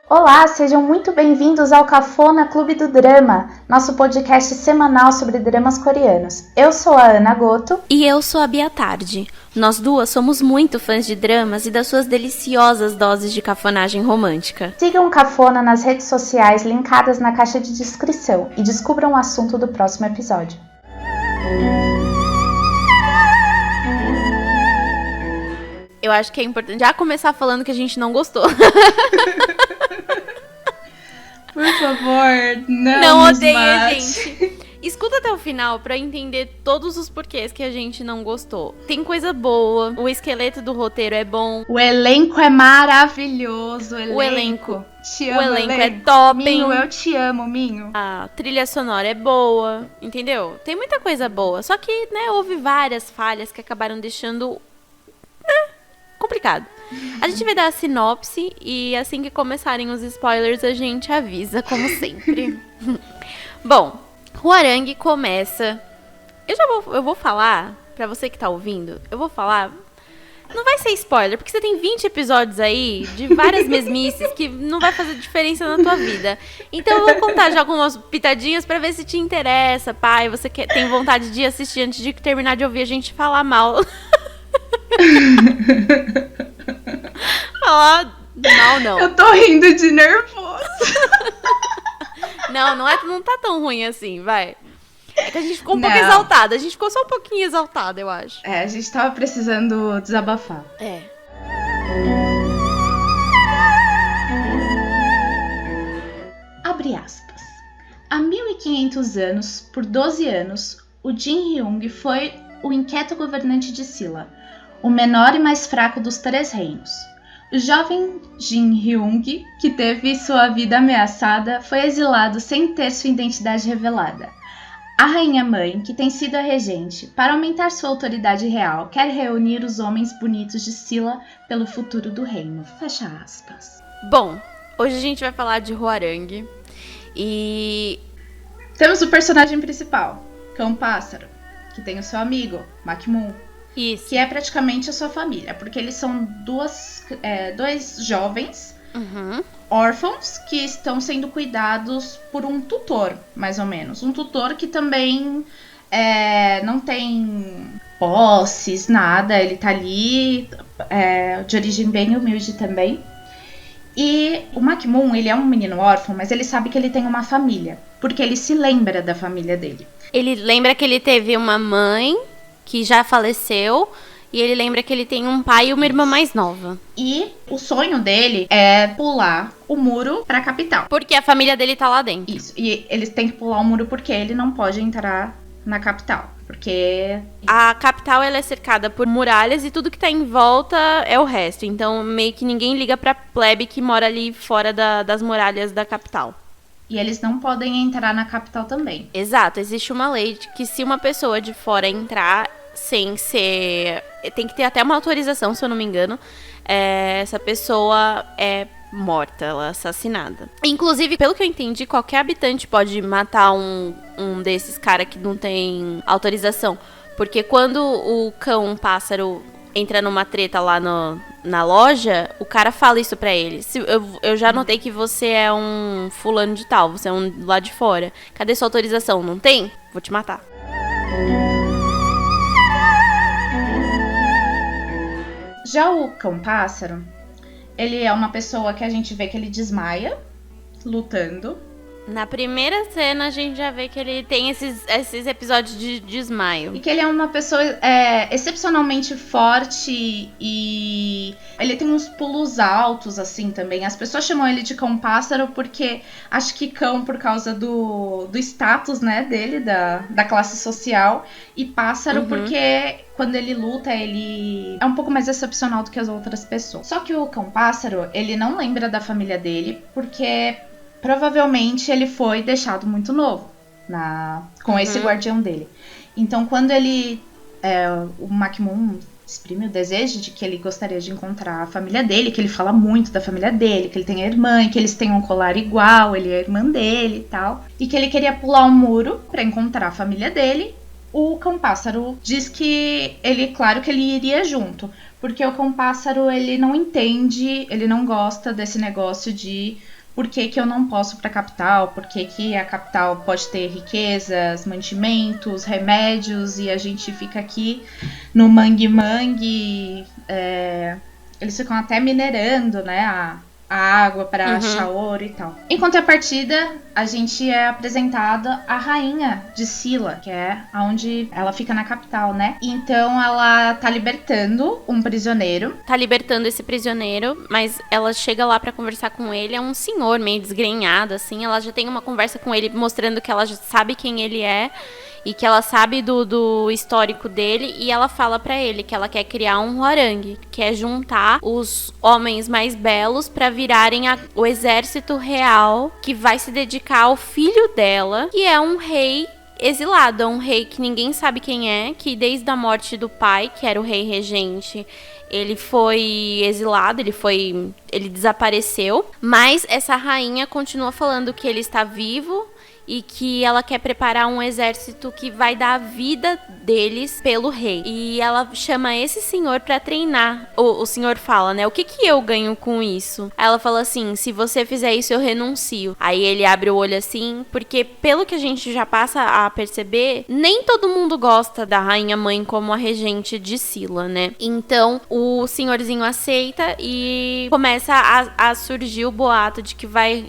Olá, sejam muito bem-vindos ao Cafona Clube do Drama, nosso podcast semanal sobre dramas coreanos. Eu sou a Ana Goto. E eu sou a Bia Tarde. Nós duas somos muito fãs de dramas e das suas deliciosas doses de cafonagem romântica. Sigam o Cafona nas redes sociais linkadas na caixa de descrição e descubram o assunto do próximo episódio. Eu acho que é importante já começar falando que a gente não gostou. Por favor, não odeie a gente. Escuta até o final pra entender todos os porquês que a gente não gostou. Tem coisa boa, o esqueleto do roteiro é bom. O elenco é maravilhoso. O elenco. Te amo, o elenco é top. Minho, eu te amo, Minho. A trilha sonora é boa, entendeu? Tem muita coisa boa. Só que, houve várias falhas que acabaram deixando complicado. A gente vai dar a sinopse e assim que começarem os spoilers a gente avisa, como sempre. Bom, Hwarang começa... Eu vou falar, pra você que tá ouvindo, eu vou falar... Não vai ser spoiler, porque você tem 20 episódios aí de várias mesmices que não vai fazer diferença na tua vida. Então eu vou contar já algumas pitadinhas pra ver se te interessa, pai. Você tem vontade de assistir antes de terminar de ouvir a gente falar mal. Não. Eu tô rindo de nervoso. Não tá tão ruim assim, vai. É que a gente ficou um pouco exaltada. A gente ficou só um pouquinho exaltada, eu acho. A gente tava precisando desabafar. Abre aspas. Há 1500 anos, por 12 anos, o Jin Hyung foi o inquieto governante de Silla, o menor e mais fraco dos 3 reinos. O jovem Jin Hyung, que teve sua vida ameaçada, foi exilado sem ter sua identidade revelada. A rainha-mãe, que tem sido a regente, para aumentar sua autoridade real, quer reunir os homens bonitos de Silla pelo futuro do reino. Fecha aspas. Bom, hoje a gente vai falar de Hwarang e... Temos o personagem principal, Cão Pássaro, que tem o seu amigo, Makmun. Isso. Que é praticamente a sua família, porque eles são dois jovens órfãos que estão sendo cuidados por um tutor, mais ou menos. Um tutor que também não tem posses, nada, ele tá ali, de origem bem humilde também. E o Makmun, ele é um menino órfão, mas ele sabe que ele tem uma família, porque ele se lembra da família dele. Ele lembra que ele teve uma mãe que já faleceu, e ele lembra que ele tem um pai e uma irmã mais nova. E o sonho dele é pular o muro pra capital. Porque a família dele tá lá dentro. Isso, e eles têm que pular o muro porque ele não pode entrar na capital. Porque a capital ela é cercada por muralhas e tudo que tá em volta é o resto. Então meio que ninguém liga pra plebe que mora ali fora das muralhas da capital. E eles não podem entrar na capital também. Exato, existe uma lei de que se uma pessoa de fora entrar sem ser... Tem que ter até uma autorização, se eu não me engano. Essa pessoa é morta, ela é assassinada. Inclusive, pelo que eu entendi, qualquer habitante pode matar um desses caras que não tem autorização. Porque quando o cão pássaro entra numa treta lá na loja, o cara fala isso pra ele. Eu já notei que você é um fulano de tal, você é um lá de fora. Cadê sua autorização? Não tem? Vou te matar. Já o Cão Pássaro, ele é uma pessoa que a gente vê que ele desmaia lutando. Na primeira cena a gente já vê que ele tem esses episódios de desmaio. E que ele é uma pessoa excepcionalmente forte e ele tem uns pulos altos assim também. As pessoas chamam ele de Cão Pássaro porque acho que cão por causa do status, né, dele, da classe social. E pássaro porque quando ele luta, ele é um pouco mais excepcional do que as outras pessoas. Só que o Cão Pássaro, ele não lembra da família dele porque... Provavelmente ele foi deixado muito novo com esse guardião dele. Então quando o Makmun exprime o desejo de que ele gostaria de encontrar a família dele, que ele fala muito da família dele, que ele tem a irmã, que eles têm um colar igual, ele é a irmã dele e tal, e que ele queria pular um muro pra encontrar a família dele, o Cão Pássaro diz que claro que ele iria junto, porque o Cão Pássaro ele não entende, ele não gosta desse negócio de por que eu não posso ir pra capital, por que a capital pode ter riquezas, mantimentos, remédios, e a gente fica aqui no mangue-mangue. Eles ficam até minerando, né, a água para achar ouro e tal. Em contrapartida, a gente é apresentada a rainha de Sila, que é onde ela fica na capital, né? Então ela tá libertando um prisioneiro. Tá libertando esse prisioneiro, mas ela chega lá pra conversar com ele, é um senhor meio desgrenhado, assim. Ela já tem uma conversa com ele mostrando que ela já sabe quem ele é e que ela sabe do histórico dele, e ela fala pra ele que ela quer criar um Hwoarang, que é juntar os homens mais belos pra virarem o exército real, que vai se dedicar ao filho dela, que é um rei exilado, é um rei que ninguém sabe quem é, que desde a morte do pai, que era o rei regente, ele foi exilado, ele desapareceu, mas essa rainha continua falando que ele está vivo e que ela quer preparar um exército que vai dar a vida deles pelo rei. E ela chama esse senhor pra treinar. O senhor fala, né, o que eu ganho com isso? Aí ela fala assim, se você fizer isso eu renuncio. Aí ele abre o olho assim, porque pelo que a gente já passa a perceber, nem todo mundo gosta da rainha mãe como a regente de Sila, né? Então o senhorzinho aceita e começa a surgir o boato de que vai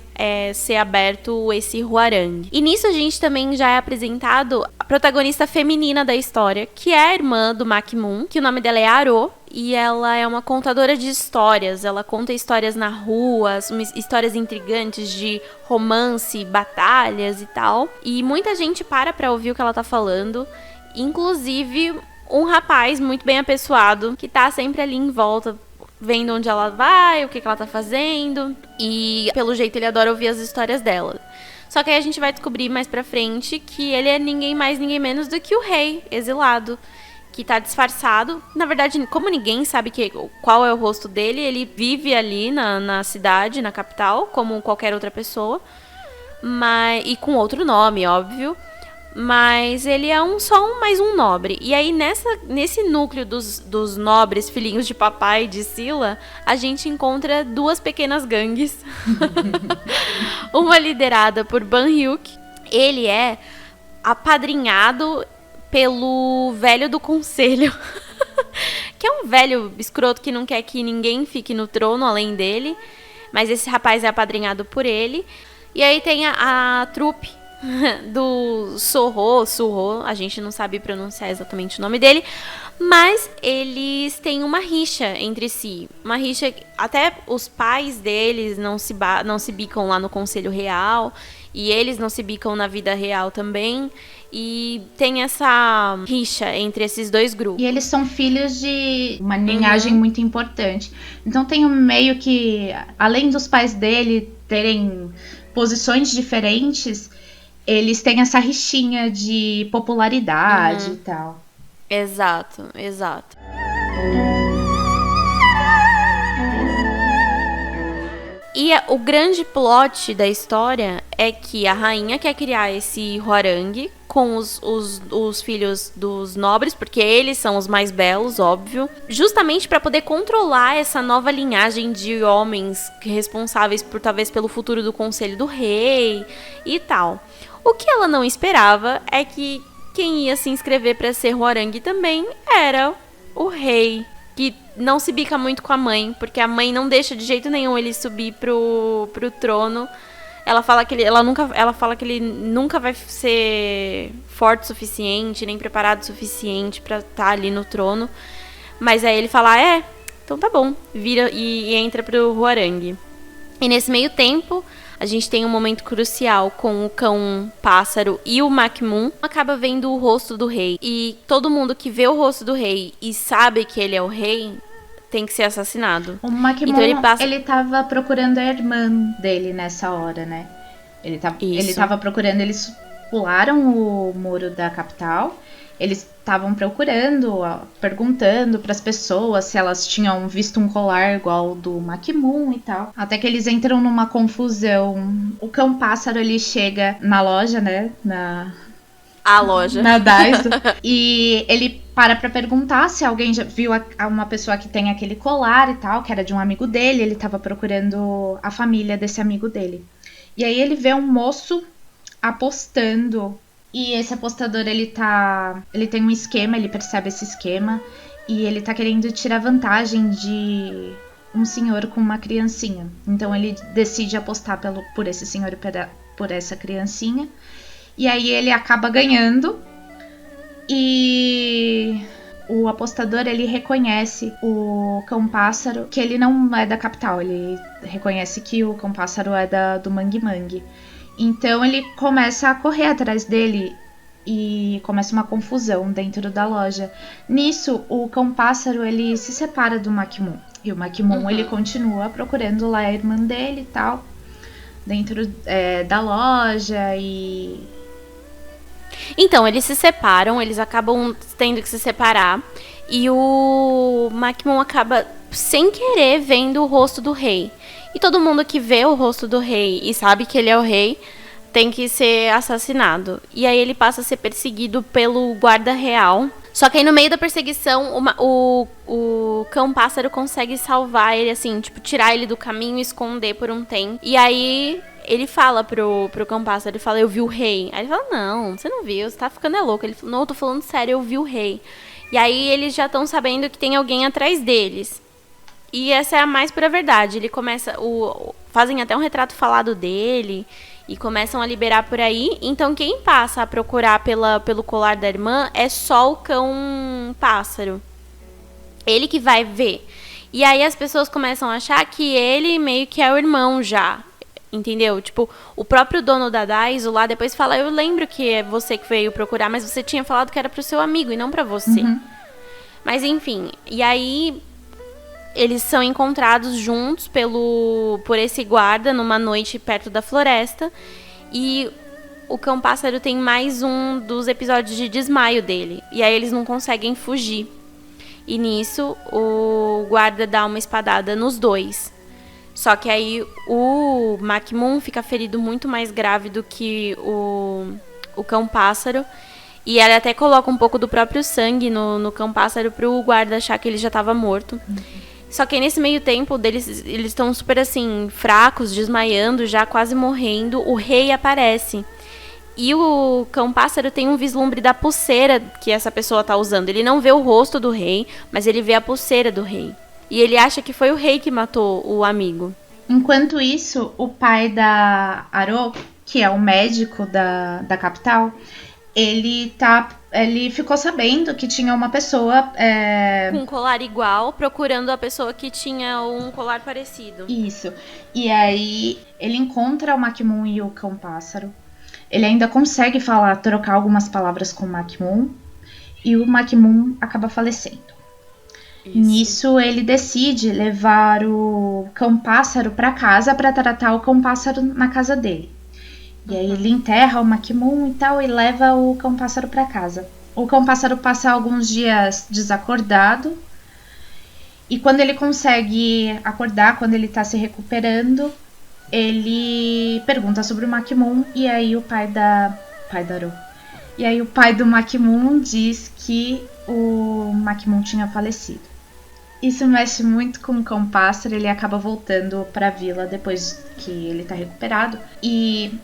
ser aberto esse Hwoarang. E nisso a gente também já é apresentado a protagonista feminina da história, que é a irmã do Makmun, que o nome dela é Aro, e ela é uma contadora de histórias. Ela conta histórias na rua, histórias intrigantes de romance, batalhas e tal. E muita gente pra ouvir o que ela tá falando, inclusive um rapaz muito bem apessoado, que tá sempre ali em volta, vendo onde ela vai, o que ela tá fazendo. E, pelo jeito, ele adora ouvir as histórias dela. Só que aí a gente vai descobrir mais pra frente que ele é ninguém mais, ninguém menos do que o rei exilado, que tá disfarçado. Na verdade, como ninguém sabe qual é o rosto dele, ele vive ali na cidade, na capital, como qualquer outra pessoa. E com outro nome, óbvio. Mas ele é só mais um nobre. E aí nesse núcleo dos nobres filhinhos de papai de Sila, a gente encontra duas pequenas gangues. Uma liderada por Ban-Hyuk. Ele é apadrinhado pelo velho do conselho. Que é um velho escroto que não quer que ninguém fique no trono além dele. Mas esse rapaz é apadrinhado por ele. E aí tem a trupe do Surro, a gente não sabe pronunciar exatamente o nome dele, mas eles têm uma rixa entre si, uma rixa, até os pais deles não se bicam lá no Conselho Real, e eles não se bicam na vida real também, e tem essa rixa entre esses dois grupos. E eles são filhos de uma linhagem muito importante, então tem meio que, além dos pais dele terem posições diferentes, eles têm essa rixinha de popularidade e tal. Exato. E o grande plot da história é que a rainha quer criar esse Hwoarang com os filhos dos nobres, porque eles são os mais belos, óbvio, justamente para poder controlar essa nova linhagem de homens responsáveis talvez pelo futuro do conselho do rei e tal. O que ela não esperava é que quem ia se inscrever para ser Hwoarang também era o rei, que não se bica muito com a mãe, porque a mãe não deixa de jeito nenhum ele subir pro trono. Ela fala que ele nunca vai ser forte o suficiente, nem preparado o suficiente para estar ali no trono. Mas aí ele fala, então tá bom, vira e entra pro Hwoarang. E nesse meio tempo, a gente tem um momento crucial com o cão pássaro e o Makmun. Acaba vendo o rosto do rei. E todo mundo que vê o rosto do rei e sabe que ele é o rei, tem que ser assassinado. O Makmun, então ele tava procurando a irmã dele nessa hora, né? Ele tava procurando, eles pularam o muro da capital. Eles estavam perguntando para as pessoas se elas tinham visto um colar igual do Makmun e tal. Até que eles entram numa confusão. O cão pássaro, ele chega na loja, né? A loja. Na Daiso. E ele para pra perguntar se alguém já viu uma pessoa que tem aquele colar e tal, que era de um amigo dele. Ele tava procurando a família desse amigo dele. E aí ele vê um moço apostando. E esse apostador, ele tem um esquema, ele percebe esse esquema. E ele tá querendo tirar vantagem de um senhor com uma criancinha. Então ele decide apostar por esse senhor e por essa criancinha. E aí ele acaba ganhando. E o apostador, ele reconhece o cão-pássaro, que ele não é da capital. Ele reconhece que o cão-pássaro é do Mangue Mangue. Então ele começa a correr atrás dele e começa uma confusão dentro da loja. Nisso, o cão-pássaro, ele se separa do Makimon. E o Makimon, ele continua procurando lá a irmã dele e tal, dentro da loja e... Então, eles se separam, eles acabam tendo que se separar. E o Makimon acaba, sem querer, vendo o rosto do rei. E todo mundo que vê o rosto do rei e sabe que ele é o rei, tem que ser assassinado. E aí ele passa a ser perseguido pelo guarda real. Só que aí no meio da perseguição, o cão-pássaro consegue salvar ele, assim, tipo, tirar ele do caminho e esconder por um tempo. E aí ele fala pro cão-pássaro, ele fala, eu vi o rei. Aí ele fala, não, você não viu, você tá ficando louco. Ele fala, não, eu tô falando sério, eu vi o rei. E aí eles já estão sabendo que tem alguém atrás deles. E essa é a mais pura verdade. Ele começa, fazem até um retrato falado dele e começam a liberar por aí. Então quem passa a procurar pelo colar da irmã é só o cão-pássaro. Ele que vai ver. E aí as pessoas começam a achar que ele meio que é o irmão já. Entendeu? Tipo, o próprio dono da Daiso lá depois fala, eu lembro que é você que veio procurar, mas você tinha falado que era pro seu amigo e não pra você. Mas enfim, e aí eles são encontrados juntos por esse guarda numa noite perto da floresta. E o cão-pássaro tem mais um dos episódios de desmaio dele. E aí eles não conseguem fugir. E nisso o guarda dá uma espadada nos dois. Só que aí o Makimon fica ferido muito mais grave do que o cão-pássaro. E ela até coloca um pouco do próprio sangue no cão-pássaro pro guarda achar que ele já estava morto. Só que aí, nesse meio tempo, eles estão super assim, fracos, desmaiando, já quase morrendo. O rei aparece. E o cão-pássaro tem um vislumbre da pulseira que essa pessoa tá usando. Ele não vê o rosto do rei, mas ele vê a pulseira do rei. E ele acha que foi o rei que matou o amigo. Enquanto isso, o pai da Aro, que é o médico da capital, ele ficou sabendo que tinha uma pessoa... com um colar igual, procurando a pessoa que tinha um colar parecido. Isso. E aí ele encontra o Makimon e o cão-pássaro. Ele ainda consegue trocar algumas palavras com o Makimon. E o Makimon acaba falecendo. Isso. Nisso ele decide levar o cão-pássaro para casa para tratar o cão-pássaro na casa dele. E aí ele enterra o Makimon e tal e leva o cão-pássaro para casa. O cão-pássaro passa alguns dias desacordado. E quando ele consegue acordar, quando ele tá se recuperando, ele pergunta sobre o Makimon. E aí o pai da Aro. E aí o pai do Makimon diz que o Makimon tinha falecido. Isso mexe muito com o cão-pássaro. Ele acaba voltando pra vila depois que ele tá recuperado. E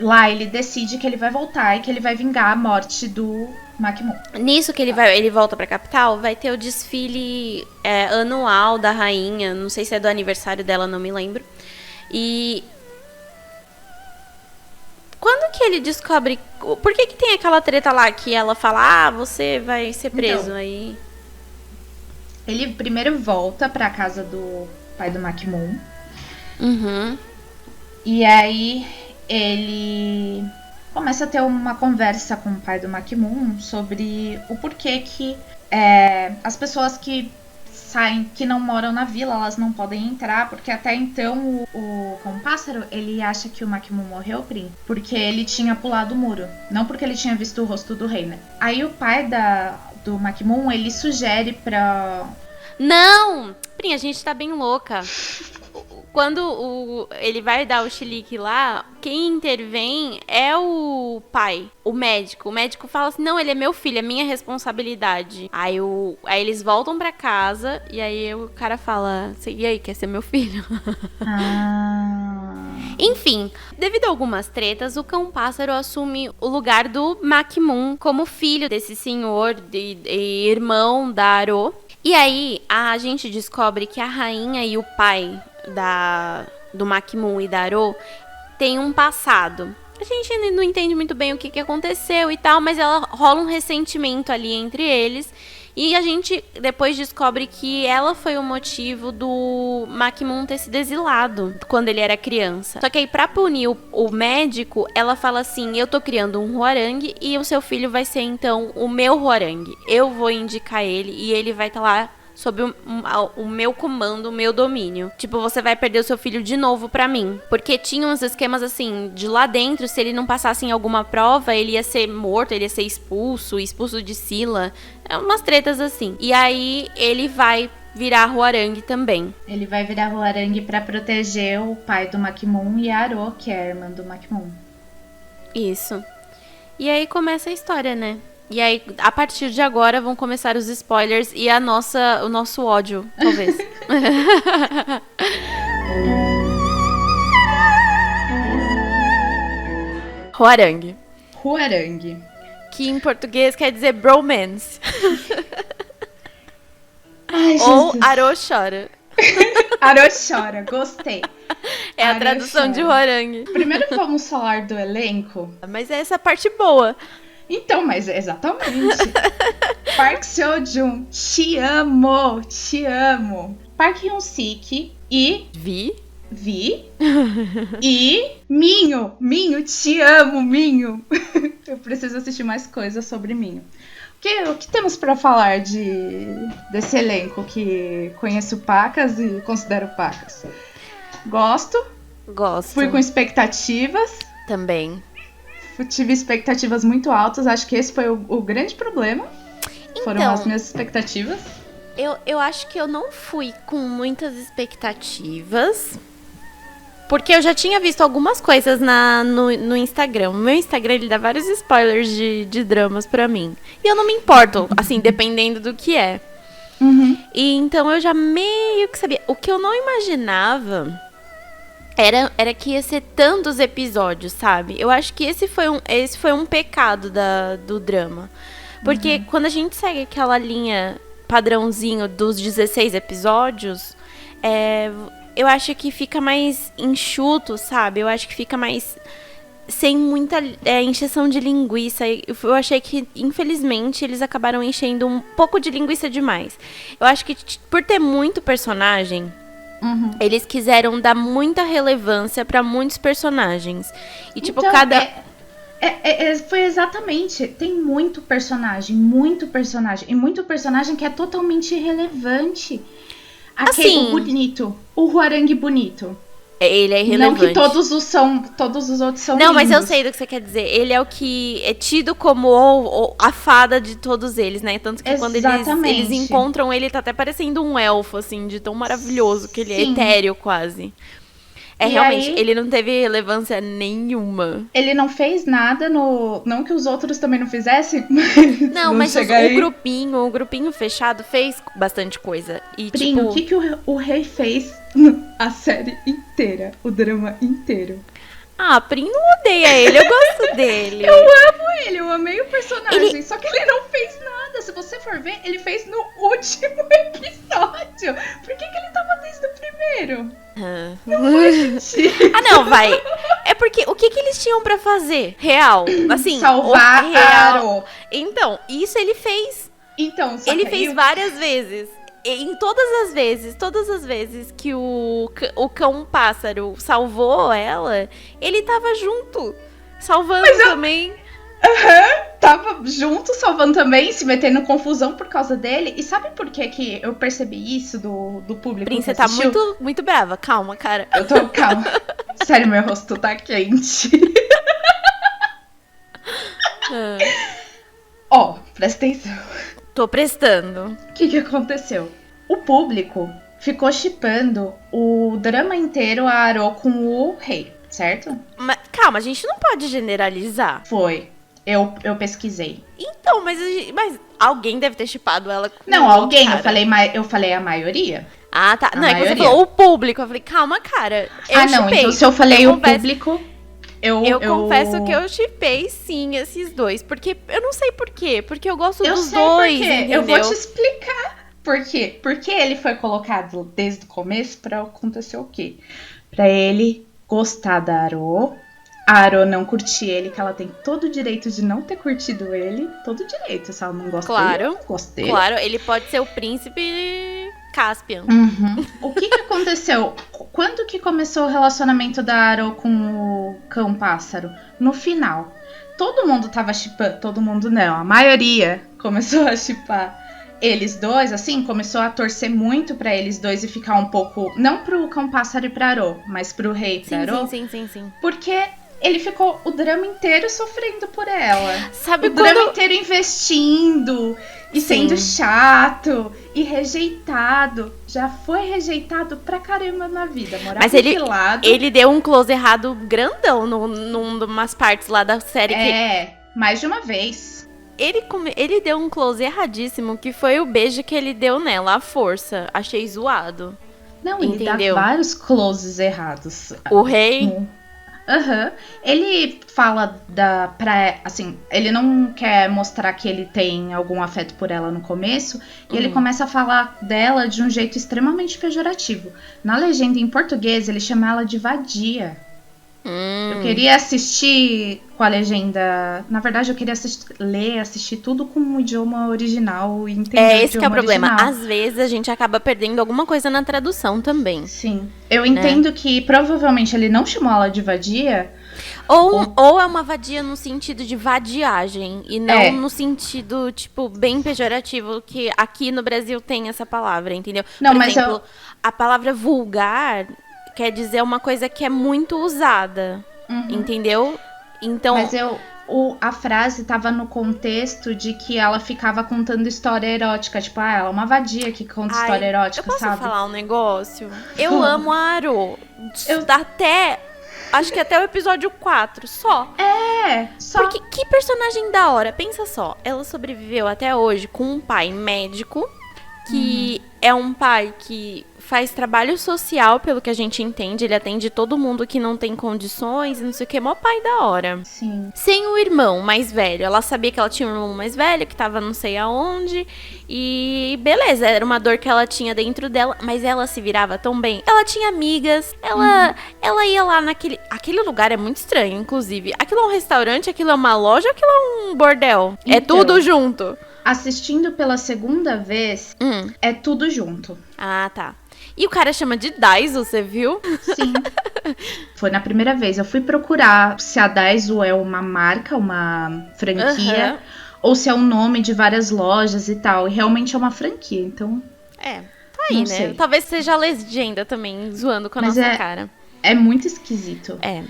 lá ele decide que ele vai voltar e que ele vai vingar a morte do Makimon. Nisso que ele volta pra capital, vai ter o desfile anual da rainha. Não sei se é do aniversário dela, não me lembro. E quando que ele descobre... Por que tem aquela treta lá que ela fala, você vai ser preso aí? Ele primeiro volta pra casa do pai do Makimon. E aí ele começa a ter uma conversa com o pai do Makimon sobre o porquê que as pessoas que saem, que não moram na vila, elas não podem entrar, porque até então o cão-pássaro, ele acha que o Makimon morreu, porque ele tinha pulado o muro, não porque ele tinha visto o rosto do rei, né? Aí o pai do Makimon, ele sugere pra... Não! Prim, a gente tá bem louca. Quando ele vai dar o chilique lá, quem intervém é o pai, o médico. O médico fala assim, não, ele é meu filho, é minha responsabilidade. Aí eles voltam pra casa e aí o cara fala, e aí, quer ser meu filho? Enfim, devido a algumas tretas, o cão-pássaro assume o lugar do Mac-Moon como filho desse senhor e irmão da Aro. E aí, a gente descobre que a rainha e o pai do Mac-Moon e da Aro tem um passado. A gente ainda não entende muito bem o que aconteceu e tal, mas rola um ressentimento ali entre eles. E a gente depois descobre que ela foi o motivo do Mac-Moon ter sido exilado quando ele era criança. Só que aí, pra punir o médico, ela fala assim, eu tô criando um Hwoarang e o seu filho vai ser, então, o meu Hwoarang. Eu vou indicar ele e ele vai estar lá sob o meu comando, o meu domínio. Tipo, você vai perder o seu filho de novo pra mim. Porque tinha uns esquemas assim, de lá dentro, se ele não passasse em alguma prova, ele ia ser morto, ele ia ser expulso de Sila. É umas tretas assim. E aí, ele vai virar Hwoarang também. Ele vai virar Hwoarang pra proteger o pai do Mac-Moon e a Aro, que é a irmã do Mac-Moon. Isso. E aí começa a história, né? E aí, a partir de agora, vão começar os spoilers e o nosso ódio, talvez. Hwoarang. Hwoarang. Que em português quer dizer bromance. Ai, ou Aro chora. Aro chora, gostei. É a tradução de Hwoarang. Primeiro vamos falar do elenco. Mas é essa parte boa. Então, mas exatamente. Park Seo-joon, te amo, te amo. Park Hyun-sik e Vi e Minho, te amo, Minho. Eu preciso assistir mais coisas sobre Minho. O que temos pra falar desse elenco que conheço pacas e considero pacas? Gosto. Fui com expectativas. Também. Tive expectativas muito altas. Acho que esse foi o grande problema. Então, foram as minhas expectativas. Eu acho que eu não fui com muitas expectativas. Porque eu já tinha visto algumas coisas no Instagram. O meu Instagram, ele dá vários spoilers de dramas pra mim. E eu não me importo, assim, dependendo do que é. Uhum. E então eu já meio que sabia. O que eu não imaginava era que ia ser tantos episódios, sabe? Eu acho que esse foi um pecado do drama. Porque quando a gente segue aquela linha padrãozinho dos 16 episódios, eu acho que fica mais enxuto, sabe? Eu acho que fica mais sem muita encheção de linguiça. Eu achei que, infelizmente, eles acabaram enchendo um pouco de linguiça demais. Eu acho que por ter muito personagem, eles quiseram dar muita relevância pra muitos personagens. E, tipo, então, cada... foi exatamente. Tem muito personagem. E muito personagem que é totalmente irrelevante. Aquele assim, bonito. O Hwoarang bonito. Ele é irrelevante. Não que todos os outros são Não, lindos. mas eu sei do que você quer dizer. Ele é o que é tido como a fada de todos eles, né? Tanto que quando eles encontram ele, tá até parecendo um elfo, assim, de tão maravilhoso que ele é etéreo quase. Realmente, aí, ele não teve relevância nenhuma. Ele não fez nada Não que os outros também não fizessem, mas o grupinho fechado fez bastante coisa. E, Prinho, o que o rei fez a série inteira, o drama inteiro? Prim não odeia ele, eu gosto dele. Eu amo ele, eu amei o personagem, só que ele não fez nada. Se você for ver, ele fez no último episódio. Por que ele tava desde o primeiro? Não faz sentido. Não, vai. É porque o que eles tinham pra fazer? Real. Assim, salvar a Aro. Então, isso ele fez. Então, ele fez várias vezes. Em todas as vezes que o cão-pássaro salvou ela, ele tava junto, salvando também. Tava junto, salvando também, se metendo em confusão por causa dele. E sabe por que eu percebi isso do público? Prim, você tá muito, muito brava. Calma, cara. Eu tô calma. Sério, meu rosto tá quente. Presta atenção. Tô prestando. O que aconteceu? O público ficou shippando o drama inteiro a Aro com o rei, certo? Mas, calma, a gente não pode generalizar. Foi. Eu pesquisei. Então, mas alguém deve ter shippado ela com Não, o alguém. cara. Eu falei a maioria. Ah, tá. A Não, é que você maioria. falou o público. Eu falei, calma, cara. Não. shippei. Então se eu falei Eu o confesso- público, Eu confesso que eu shippei, sim, esses dois. Porque eu não sei por quê. Porque eu gosto Eu dos sei dois, por quê. entendeu? Eu vou te explicar por quê. Porque ele foi colocado desde o começo pra acontecer o quê? Pra ele gostar da Aro. A Aro não curtir ele, que ela tem todo o direito de não ter curtido ele. Todo o direito. Se ela não gosta dele, Claro. ela não gosta dele. Claro, ele pode ser o príncipe Caspian. Uhum. O que aconteceu? Quando que começou o relacionamento da Aro com o cão pássaro? No final. Todo mundo tava shippando, todo mundo não, a maioria começou a shippar eles dois, assim, começou a torcer muito pra eles dois e ficar um pouco, não pro cão pássaro e pra Aro, mas pro rei e pra Aro, Sim. porque ele ficou o drama inteiro sofrendo por ela. Sabe O drama inteiro investindo e sendo chato e rejeitado. Já foi rejeitado pra caramba na vida. Morava Mas ele- exilado. Ele deu um close errado grandão numas partes lá da série. Mais de uma vez. Ele deu um close erradíssimo, que foi o beijo que ele deu nela, à força. Achei zoado. Não, ele Entendeu? dá vários closes errados. O rei... Aham. Ele fala assim, ele não quer mostrar que ele tem algum afeto por ela no começo, e ele começa a falar dela de um jeito extremamente pejorativo. Na legenda em português, ele chama ela de vadia. Eu queria assistir com a legenda. Na verdade, eu queria assistir tudo com o idioma original e entender o Esse que é o idioma problema. original. Às vezes a gente acaba perdendo alguma coisa na tradução também. Sim. Eu entendo que provavelmente ele não chamou ela de vadia. Ou é uma vadia no sentido de vadiagem e não É. no sentido, tipo, bem pejorativo, que aqui no Brasil tem essa palavra, entendeu? Não, Por mas exemplo, a palavra vulgar quer dizer uma coisa que é muito usada, entendeu? Então, Mas a frase tava no contexto de que ela ficava contando história erótica. Tipo, ela é uma vadia que conta história erótica, eu posso sabe? falar um negócio? Eu amo a Aro. Acho que até o episódio 4, só. Só. Porque que personagem da hora. Pensa só, ela sobreviveu até hoje com um pai médico, que é um pai que faz trabalho social, pelo que a gente entende. Ele atende todo mundo que não tem condições e não sei o que. Mó pai da hora. Sim. Sem o irmão mais velho. Ela sabia que ela tinha um irmão mais velho, que tava não sei aonde. E beleza, era uma dor que ela tinha dentro dela. Mas ela se virava tão bem. Ela tinha amigas. Ela ia lá naquele... Aquele lugar é muito estranho, inclusive. Aquilo é um restaurante, aquilo é uma loja, aquilo é um bordel. É Então. tudo junto. Assistindo pela segunda vez, é tudo junto. Ah, tá. E o cara chama de Daiso, você viu? Sim. Foi na primeira vez. Eu fui procurar se a Daiso é uma marca, uma franquia, ou se é o nome de várias lojas e tal. E realmente é uma franquia, então... Tá aí, Não né? sei. Talvez seja a legenda também, zoando com a Mas nossa cara. É muito esquisito. É.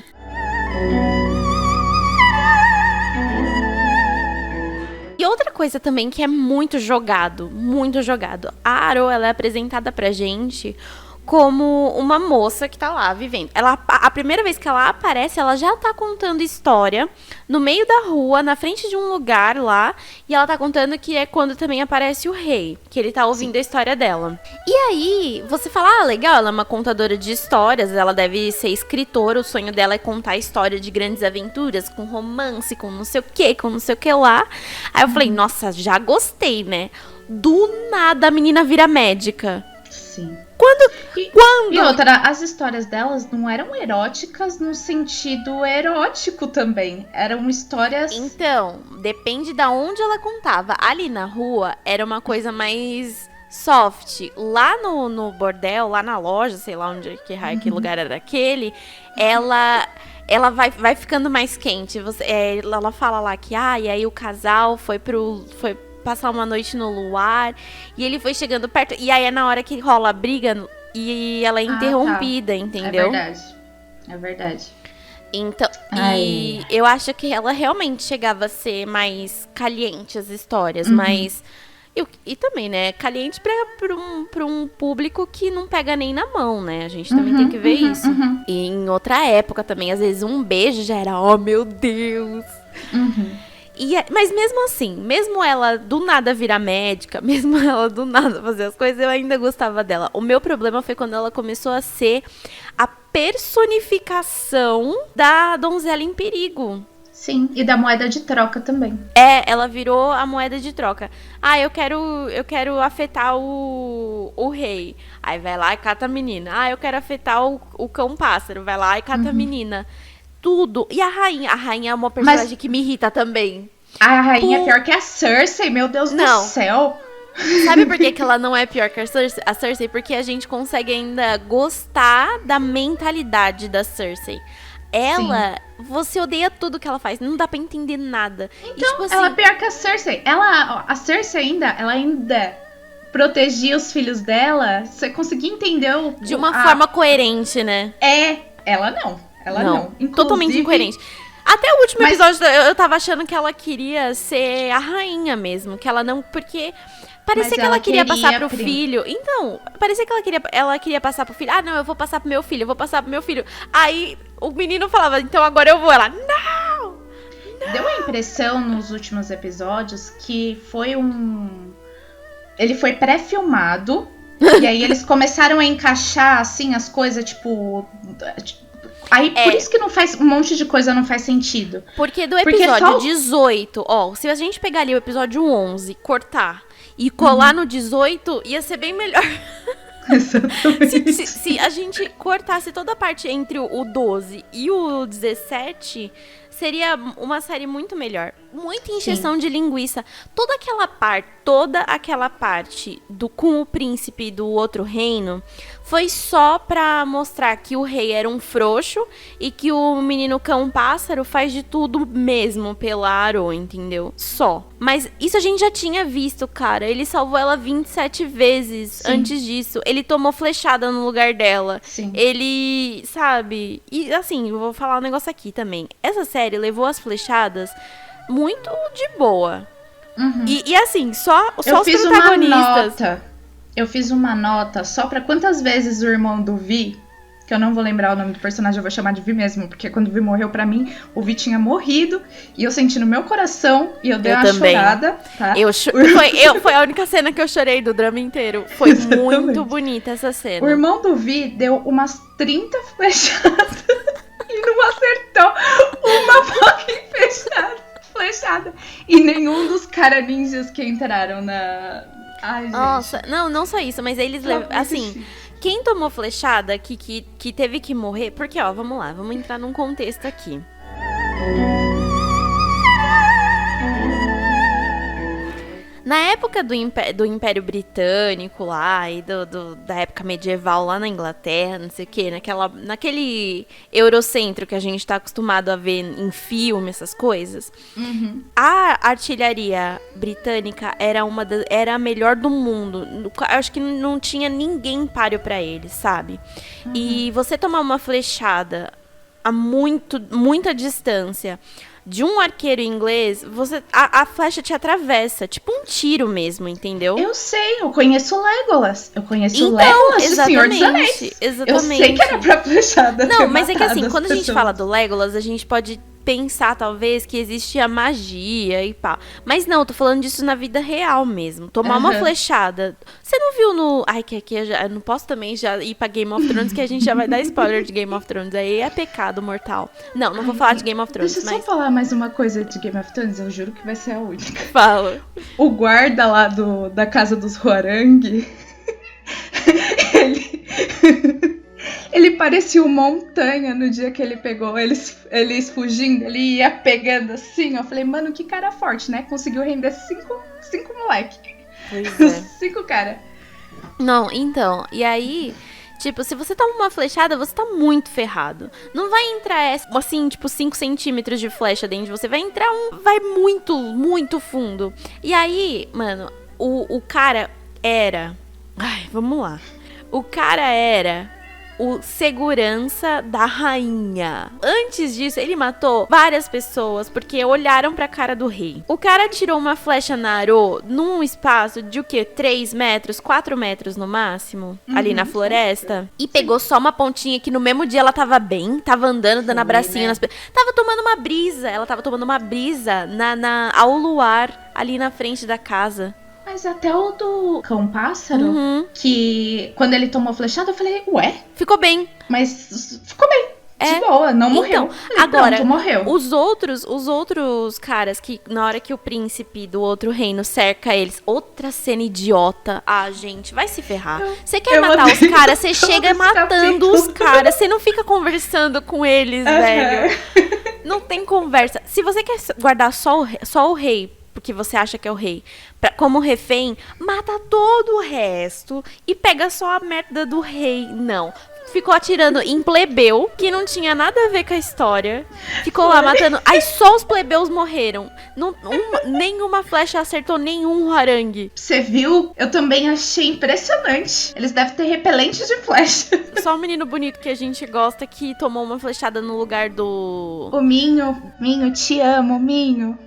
E outra coisa também que é muito jogado, muito jogado. A Aro, ela é apresentada pra gente como uma moça que tá lá vivendo. A primeira vez que ela aparece, ela já tá contando história no meio da rua, na frente de um lugar lá. E ela tá contando que é quando também aparece o rei, que ele tá ouvindo a história dela. E aí, você fala, legal, ela é uma contadora de histórias, ela deve ser escritora, o sonho dela é contar a história de grandes aventuras, com romance, com não sei o que, com não sei o que lá. Aí eu falei, nossa, já gostei, né? Do nada a menina vira médica. Sim. Quando? E outra, as histórias delas não eram eróticas no sentido erótico também. Eram histórias... Então, depende da onde ela contava. Ali na rua era uma coisa mais soft. Lá no bordel, lá na loja, sei lá onde que lugar era aquele, ela vai ficando mais quente. Ela fala lá que, e aí o casal foi passar uma noite no luar, e ele foi chegando perto, e aí é na hora que rola a briga e ela é interrompida, entendeu? É verdade. Então, e eu acho que ela realmente chegava a ser mais caliente as histórias, mas E também, né, caliente pra um público que não pega nem na mão, né? A gente também tem que ver isso. E em outra época também, às vezes um beijo já era, oh meu Deus. Mas mesmo assim, mesmo ela do nada virar médica, mesmo ela do nada fazer as coisas, eu ainda gostava dela. O meu problema foi quando ela começou a ser a personificação da donzela em perigo. Sim, e da moeda de troca também. Ela virou a moeda de troca. Ah, eu quero afetar o rei. Aí vai lá e cata a menina. Ah, eu quero afetar o cão-pássaro. Vai lá e cata a menina. Tudo. E a rainha? A rainha é uma personagem que me irrita também. A rainha é pior que a Cersei, meu Deus do céu. Sabe por que ela não é pior que a Cersei? Porque a gente consegue ainda gostar da mentalidade da Cersei. Ela, você odeia tudo que ela faz, não dá pra entender nada. Então, e, tipo, assim, ela é pior que a Cersei. A Cersei ainda protegia os filhos dela. Você conseguia entender de uma forma coerente, né? Ela não. Ela não. Inclusive, totalmente incoerente. Até o último episódio, eu tava achando que ela queria ser a rainha mesmo. Que ela não... Porque... Parecia que ela queria passar pro filho. Então, parecia que ela queria passar pro filho. Ah, não, eu vou passar pro meu filho, Aí o menino falava, então agora eu vou. Ela, não! Deu a impressão nos últimos episódios que foi ele foi pré-filmado. E aí eles começaram a encaixar, assim, as coisas, tipo... Aí, por isso que não faz... Um monte de coisa não faz sentido. Porque do episódio 18... Ó, se a gente pegar ali o episódio 11, cortar... E colar no 18 ia ser bem melhor. Exatamente. Se a gente cortasse toda a parte entre o 12 e o 17, seria uma série muito melhor. Muita encheção de linguiça. Toda aquela parte com o príncipe do outro reino foi só pra mostrar que o rei era um frouxo e que o menino cão-pássaro faz de tudo mesmo pela Aro, entendeu? Só. Mas isso a gente já tinha visto, cara. Ele salvou ela 27 vezes antes disso. Ele tomou flechada no lugar dela. Sim. Ele, sabe? E assim, eu vou falar um negócio aqui também. Essa série levou as flechadas muito de boa. E assim, só os protagonistas. Eu fiz uma nota só pra quantas vezes o irmão do Vi, que eu não vou lembrar o nome do personagem, eu vou chamar de Vi mesmo, porque quando o Vi morreu, pra mim, o Vi tinha morrido, e eu senti no meu coração, e eu dei uma chorada, tá? Foi a única cena que eu chorei do drama inteiro. Foi Exatamente. Muito bonita essa cena. O irmão do Vi deu umas 30 flechadas e não acertou uma fucking flechada. E nenhum dos caras ninjas que entraram na... Ai, gente. Nossa, não só isso, mas eles assim, quem tomou flechada que teve que morrer, porque ó, vamos entrar num contexto aqui. Na época do Império Britânico lá, e da época medieval lá na Inglaterra, não sei o que, naquele Eurocentro que a gente tá acostumado a ver em filme, essas coisas, a artilharia britânica era a melhor do mundo. Eu acho que não tinha ninguém páreo pra eles, sabe? E você tomar uma flechada a muita distância de um arqueiro inglês, a flecha te atravessa, tipo um tiro mesmo, entendeu? Eu sei, eu conheço o Legolas. Eu conheço o Legolas do Senhor dos Anéis. Exatamente. Eu sei que era pra flechada. Não, mas é que assim, quando a gente fala do Legolas, a gente pode pensar, talvez, que existia magia e pá. Mas não, tô falando disso na vida real mesmo. Tomar uma flechada. Você não viu no... Ai, que aqui eu não posso também já ir pra Game of Thrones, que a gente já vai dar spoiler de Game of Thrones. Aí é pecado mortal. Não vou falar de Game of Thrones. Deixa eu só falar mais uma coisa de Game of Thrones. Eu juro que vai ser a única. Fala. O guarda lá da casa dos Huarang... Ele parecia uma montanha no dia que ele pegou eles fugindo, ele ia pegando assim, eu falei, mano, que cara forte, né? Conseguiu render cinco moleque. Pois é. 5 cara. Não, então, e aí, tipo, se você toma uma flechada, você tá muito ferrado. Não vai entrar, assim, tipo, 5 centímetros de flecha dentro de você, vai entrar vai muito, muito fundo. E aí, mano, o cara era... Ai, vamos lá. O cara era... o segurança da rainha. Antes disso, ele matou várias pessoas porque olharam pra cara do rei. O cara tirou uma flecha na Aro num espaço de o quê? 3 metros, 4 metros no máximo, ali na floresta, e pegou só uma pontinha que no mesmo dia ela tava bem, tava andando, dando abracinho nas pessoas. Tava tomando uma brisa, ela tava tomando uma brisa ao luar, ali na frente da casa. Mas até o do cão-pássaro, que quando ele tomou flechada, eu falei, ué? Ficou bem. Mas ficou bem. De boa, não morreu. Então, agora, pronto, morreu. Os outros caras que, na hora que o príncipe do outro reino cerca eles, outra cena idiota. Ah, gente, vai se ferrar. Você quer matar os caras, você chega matando os caras. Você não fica conversando com eles, velho. Não tem conversa. Se você quer guardar só o rei, porque você acha que é o rei, como refém, mata todo o resto e pega só a merda do rei. Não. Ficou atirando em plebeu, que não tinha nada a ver com a história. Ficou lá matando. Aí só os plebeus morreram. Nenhuma flecha acertou nenhum harangue. Você viu? Eu também achei impressionante. Eles devem ter repelente de flecha. Só o menino bonito que a gente gosta que tomou uma flechada no lugar do... O Minho, te amo, Minho.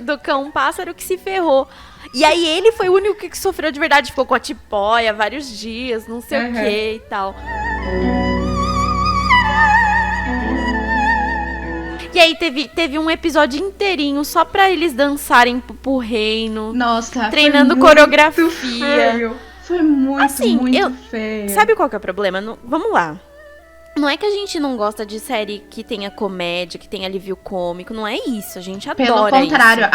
Do cão-pássaro que se ferrou. E aí ele foi o único que sofreu de verdade. Ficou com a tipóia vários dias, não sei o que e tal. E aí teve um episódio inteirinho só pra eles dançarem pro reino. Nossa, treinando coreografia. Feio. Foi muito feio. Sabe qual que é o problema? Vamos lá. Não é que a gente não gosta de série que tenha comédia, que tenha alívio cômico. Não é isso. A gente adora isso. Pelo contrário,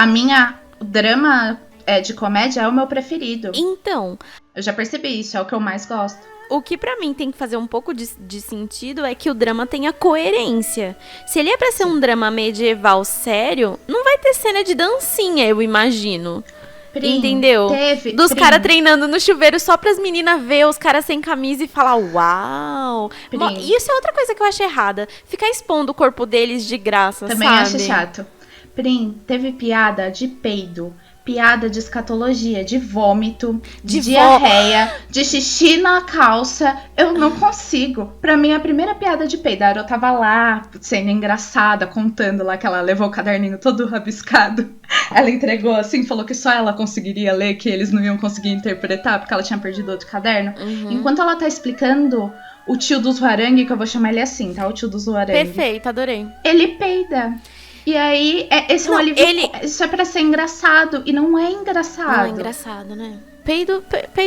o drama de comédia é o meu preferido. Então. Eu já percebi isso, é o que eu mais gosto. O que pra mim tem que fazer um pouco de sentido é que o drama tenha coerência. Se ele é pra ser um drama medieval sério, não vai ter cena de dancinha, eu imagino. Entendeu? Dos caras treinando no chuveiro só pras meninas ver os caras sem camisa e falar, uau. Isso é outra coisa que eu acho errada. Ficar expondo o corpo deles de graça, também sabe? Acho chato. Teve piada de peido. Piada de escatologia, de vômito, de diarreia, de xixi na calça. Eu não consigo. Pra mim, a primeira piada de peidar, eu tava lá, sendo engraçada, contando lá que ela levou o caderninho todo rabiscado. Ela entregou assim, falou que só ela conseguiria ler, que eles não iam conseguir interpretar, porque ela tinha perdido outro caderno. Enquanto ela tá explicando, o tio do Zuarangue, que eu vou chamar ele assim, tá? O tio do Zuarangue. Perfeito, adorei. Ele peida. E aí, esse é um alívio. Isso é pra ser engraçado. E não é engraçado. Não é engraçado, né? Peido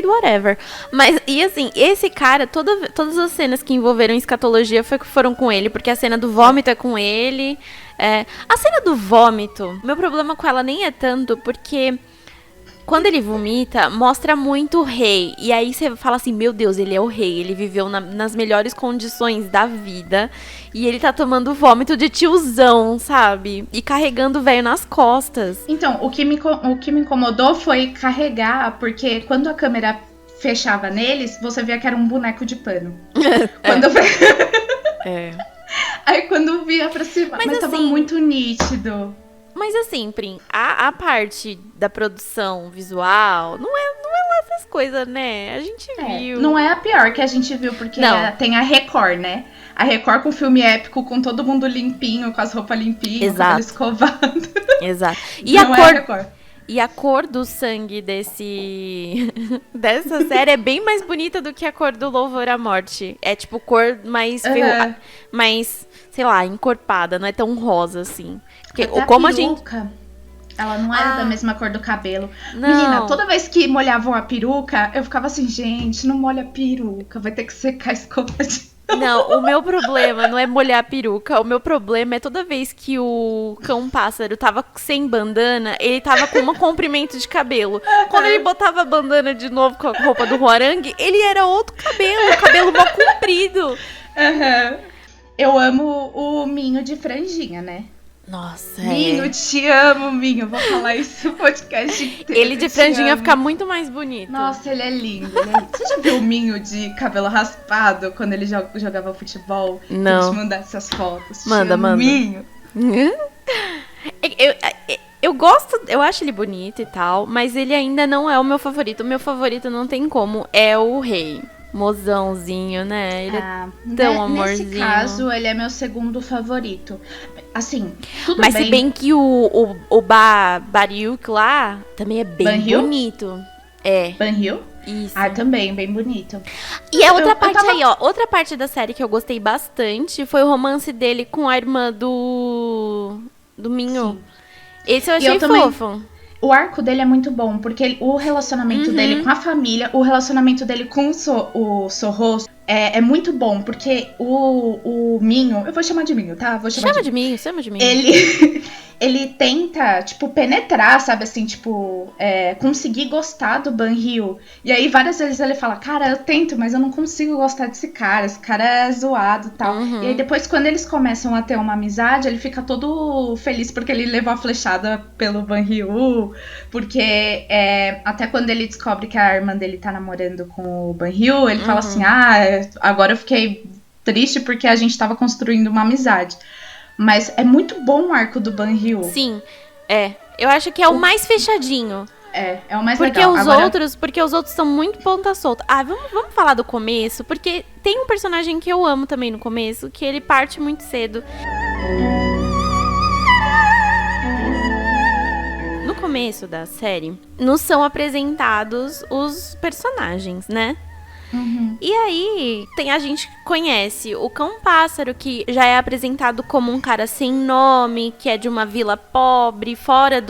whatever. Mas, e assim, esse cara, todas as cenas que envolveram escatologia foram com ele. Porque a cena do vômito é com ele. A cena do vômito, meu problema com ela nem é tanto porque... Quando ele vomita, mostra muito o rei. E aí você fala assim, meu Deus, ele é o rei. Ele viveu nas melhores condições da vida. E ele tá tomando vômito de tiozão, sabe? E carregando o velho nas costas. Então, o que me incomodou foi carregar, porque quando a câmera fechava neles, você via que era um boneco de pano. Aí quando eu via pra cima, mas tava muito nítido. Mas assim, Prim, a parte da produção visual não é essas coisas, né? A gente viu. Não é a pior que a gente viu, porque tem a Record, né? A Record com filme épico, com todo mundo limpinho, com as roupas limpinhas, com o cabelo escovado. Exato. E a cor do sangue dessa série é bem mais bonita do que a cor do Louvor à Morte. É tipo cor mais, sei lá, encorpada, não é tão rosa assim. Porque, como peruca, ela não era da mesma cor do cabelo. Não. Menina, toda vez que molhavam a peruca, eu ficava assim, gente, não molha a peruca, vai ter que secar a escova de... Não, o meu problema não é molhar a peruca. O meu problema é toda vez que o cão-pássaro tava sem bandana, ele tava com um comprimento de cabelo. Quando ele botava a bandana de novo com a roupa do Huarangue, ele era outro cabelo mal comprido. Eu amo o Minho de franjinha, né? Nossa, Minho, te amo, Minho. Vou falar isso no podcast inteiro. Ele de franjinha fica muito mais bonito. Nossa, ele é lindo. Você já viu o Minho de cabelo raspado quando ele jogava futebol? Não. Vou te mandar essas fotos. Manda. Minho. Eu gosto, eu acho ele bonito e tal, mas ele ainda não é o meu favorito. O meu favorito não tem como, é o rei. Mozãozinho, né? Ele é tão amorzinho. Nesse caso, ele é meu segundo favorito. Assim, tudo Mas bem. se bem que o Baryuk lá também é bem Banryu? bonito. É. Banryu? Isso. Também, bem bonito. E a outra parte tava- aí, ó. Outra parte da série que eu gostei bastante foi o romance dele com a irmã do Minho. Sim. Esse eu E eu achei também- fofo. O arco dele é muito bom, porque o relacionamento dele com a família, o relacionamento dele com o Sorro é muito bom, porque o Minho, eu vou chamar de Minho, tá? Vou chamar Chama de Minho. ele tenta, tipo, penetrar, sabe, assim, tipo, conseguir gostar do Banryu. E aí, várias vezes ele fala, cara, eu tento, mas eu não consigo gostar desse cara, esse cara é zoado e tal. E aí, depois, quando eles começam a ter uma amizade, ele fica todo feliz porque ele levou a flechada pelo Banryu, porque até quando ele descobre que a irmã dele tá namorando com o Banryu, ele fala assim, agora eu fiquei triste porque a gente tava construindo uma amizade. Mas é muito bom o arco do Banryu. Sim, eu acho que é o mais fechadinho. É o mais Porque legal. Porque os outros são muito ponta solta. Vamos falar do começo, porque tem um personagem que eu amo também no começo, que ele parte muito cedo. No começo da série, nos são apresentados os personagens, né? E aí, a gente conhece o Cão-Pássaro, que já é apresentado como um cara sem nome, que é de uma vila pobre, fora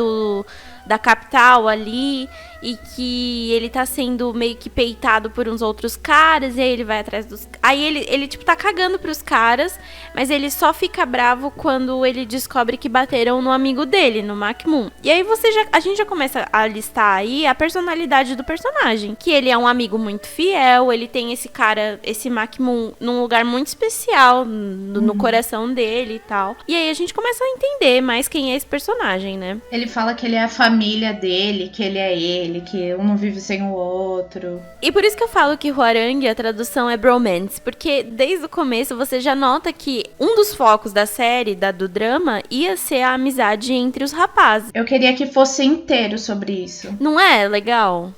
da capital ali, e que ele tá sendo meio que peitado por uns outros caras, e aí ele vai atrás dos... Aí ele tipo, tá cagando pros caras, mas ele só fica bravo quando ele descobre que bateram no amigo dele, no Makmoon. E aí a gente já começa a listar aí a personalidade do personagem, que ele é um amigo muito fiel, ele tem esse Makmoon num lugar muito especial no coração dele e tal. E aí a gente começa a entender mais quem é esse personagem, né? Ele fala que ele é a família dele, que ele é ele, que um não vive sem o outro. E por isso que eu falo que Hwarang, a tradução é bromance, porque desde o começo você já nota que um dos focos da série, do drama, ia ser a amizade entre os rapazes. Eu queria que fosse inteiro sobre isso. Não é legal?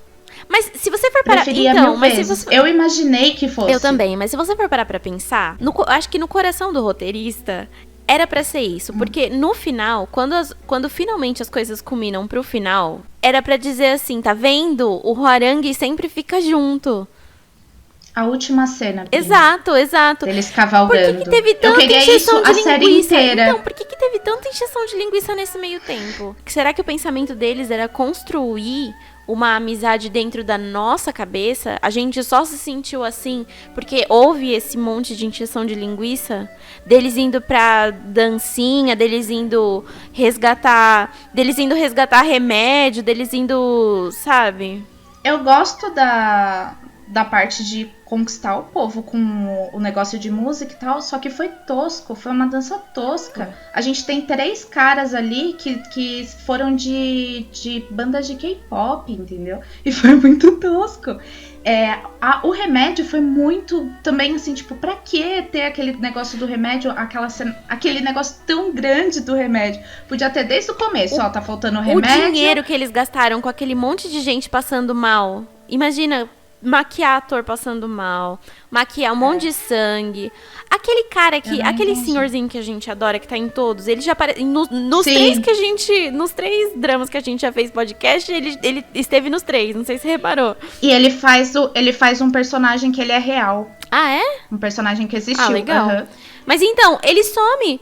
Mas se você for parar... Preferia mil vezes. Eu imaginei que fosse. Eu também, mas se você for parar pra pensar, acho que no coração do roteirista... Era pra ser isso, porque no final, quando finalmente as coisas culminam pro final, era pra dizer assim, tá vendo? O Hwarang sempre fica junto. A última cena. Exato. Eles cavalgando. Por que teve tanta eu queria encheção isso de a série linguiça? inteira. Então, por que teve tanta encheção de linguiça nesse meio tempo? Será que o pensamento deles era construir uma amizade dentro da nossa cabeça? A gente só se sentiu assim porque houve esse monte de encheção de linguiça, deles indo pra dancinha, deles indo resgatar remédio, deles indo, sabe? Eu gosto da parte de conquistar o povo com o negócio de música e tal, só que foi tosco, foi uma dança tosca. A gente tem 3 caras ali que foram de bandas de K-pop, entendeu? E foi muito tosco. O remédio foi muito também assim, tipo, pra que ter aquele negócio do remédio, aquele negócio tão grande do remédio? Podia ter desde o começo, tá faltando remédio. O dinheiro que eles gastaram com aquele monte de gente passando mal. Imagina, maquiar ator passando mal, maquiar um monte de sangue. Aquele cara aquele senhorzinho que a gente adora, que tá em todos, ele já aparece nos 3 dramas que a gente já fez podcast, ele esteve nos 3, não sei se você reparou. E ele faz um personagem que ele é real. Ah, é? Um personagem que existiu. Legal. Mas então, ele some.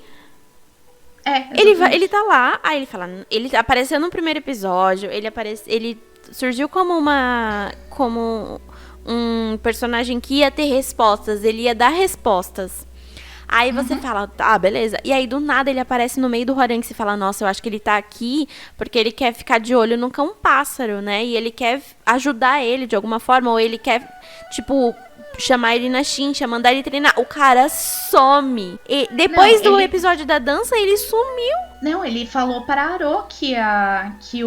Ele tá lá, aí ele fala, ele apareceu no primeiro episódio, ele surgiu como um personagem que ia ter respostas, ele ia dar respostas. Aí você fala, beleza. E aí, do nada, ele aparece no meio do Hwarang e você fala, nossa, eu acho que ele tá aqui porque ele quer ficar de olho no Cão-Pássaro, né? E ele quer ajudar ele de alguma forma, ou ele quer, tipo, chamar ele na chincha, mandar ele treinar. O cara some. E depois do episódio da dança, ele sumiu. Não, ele falou para a Aro que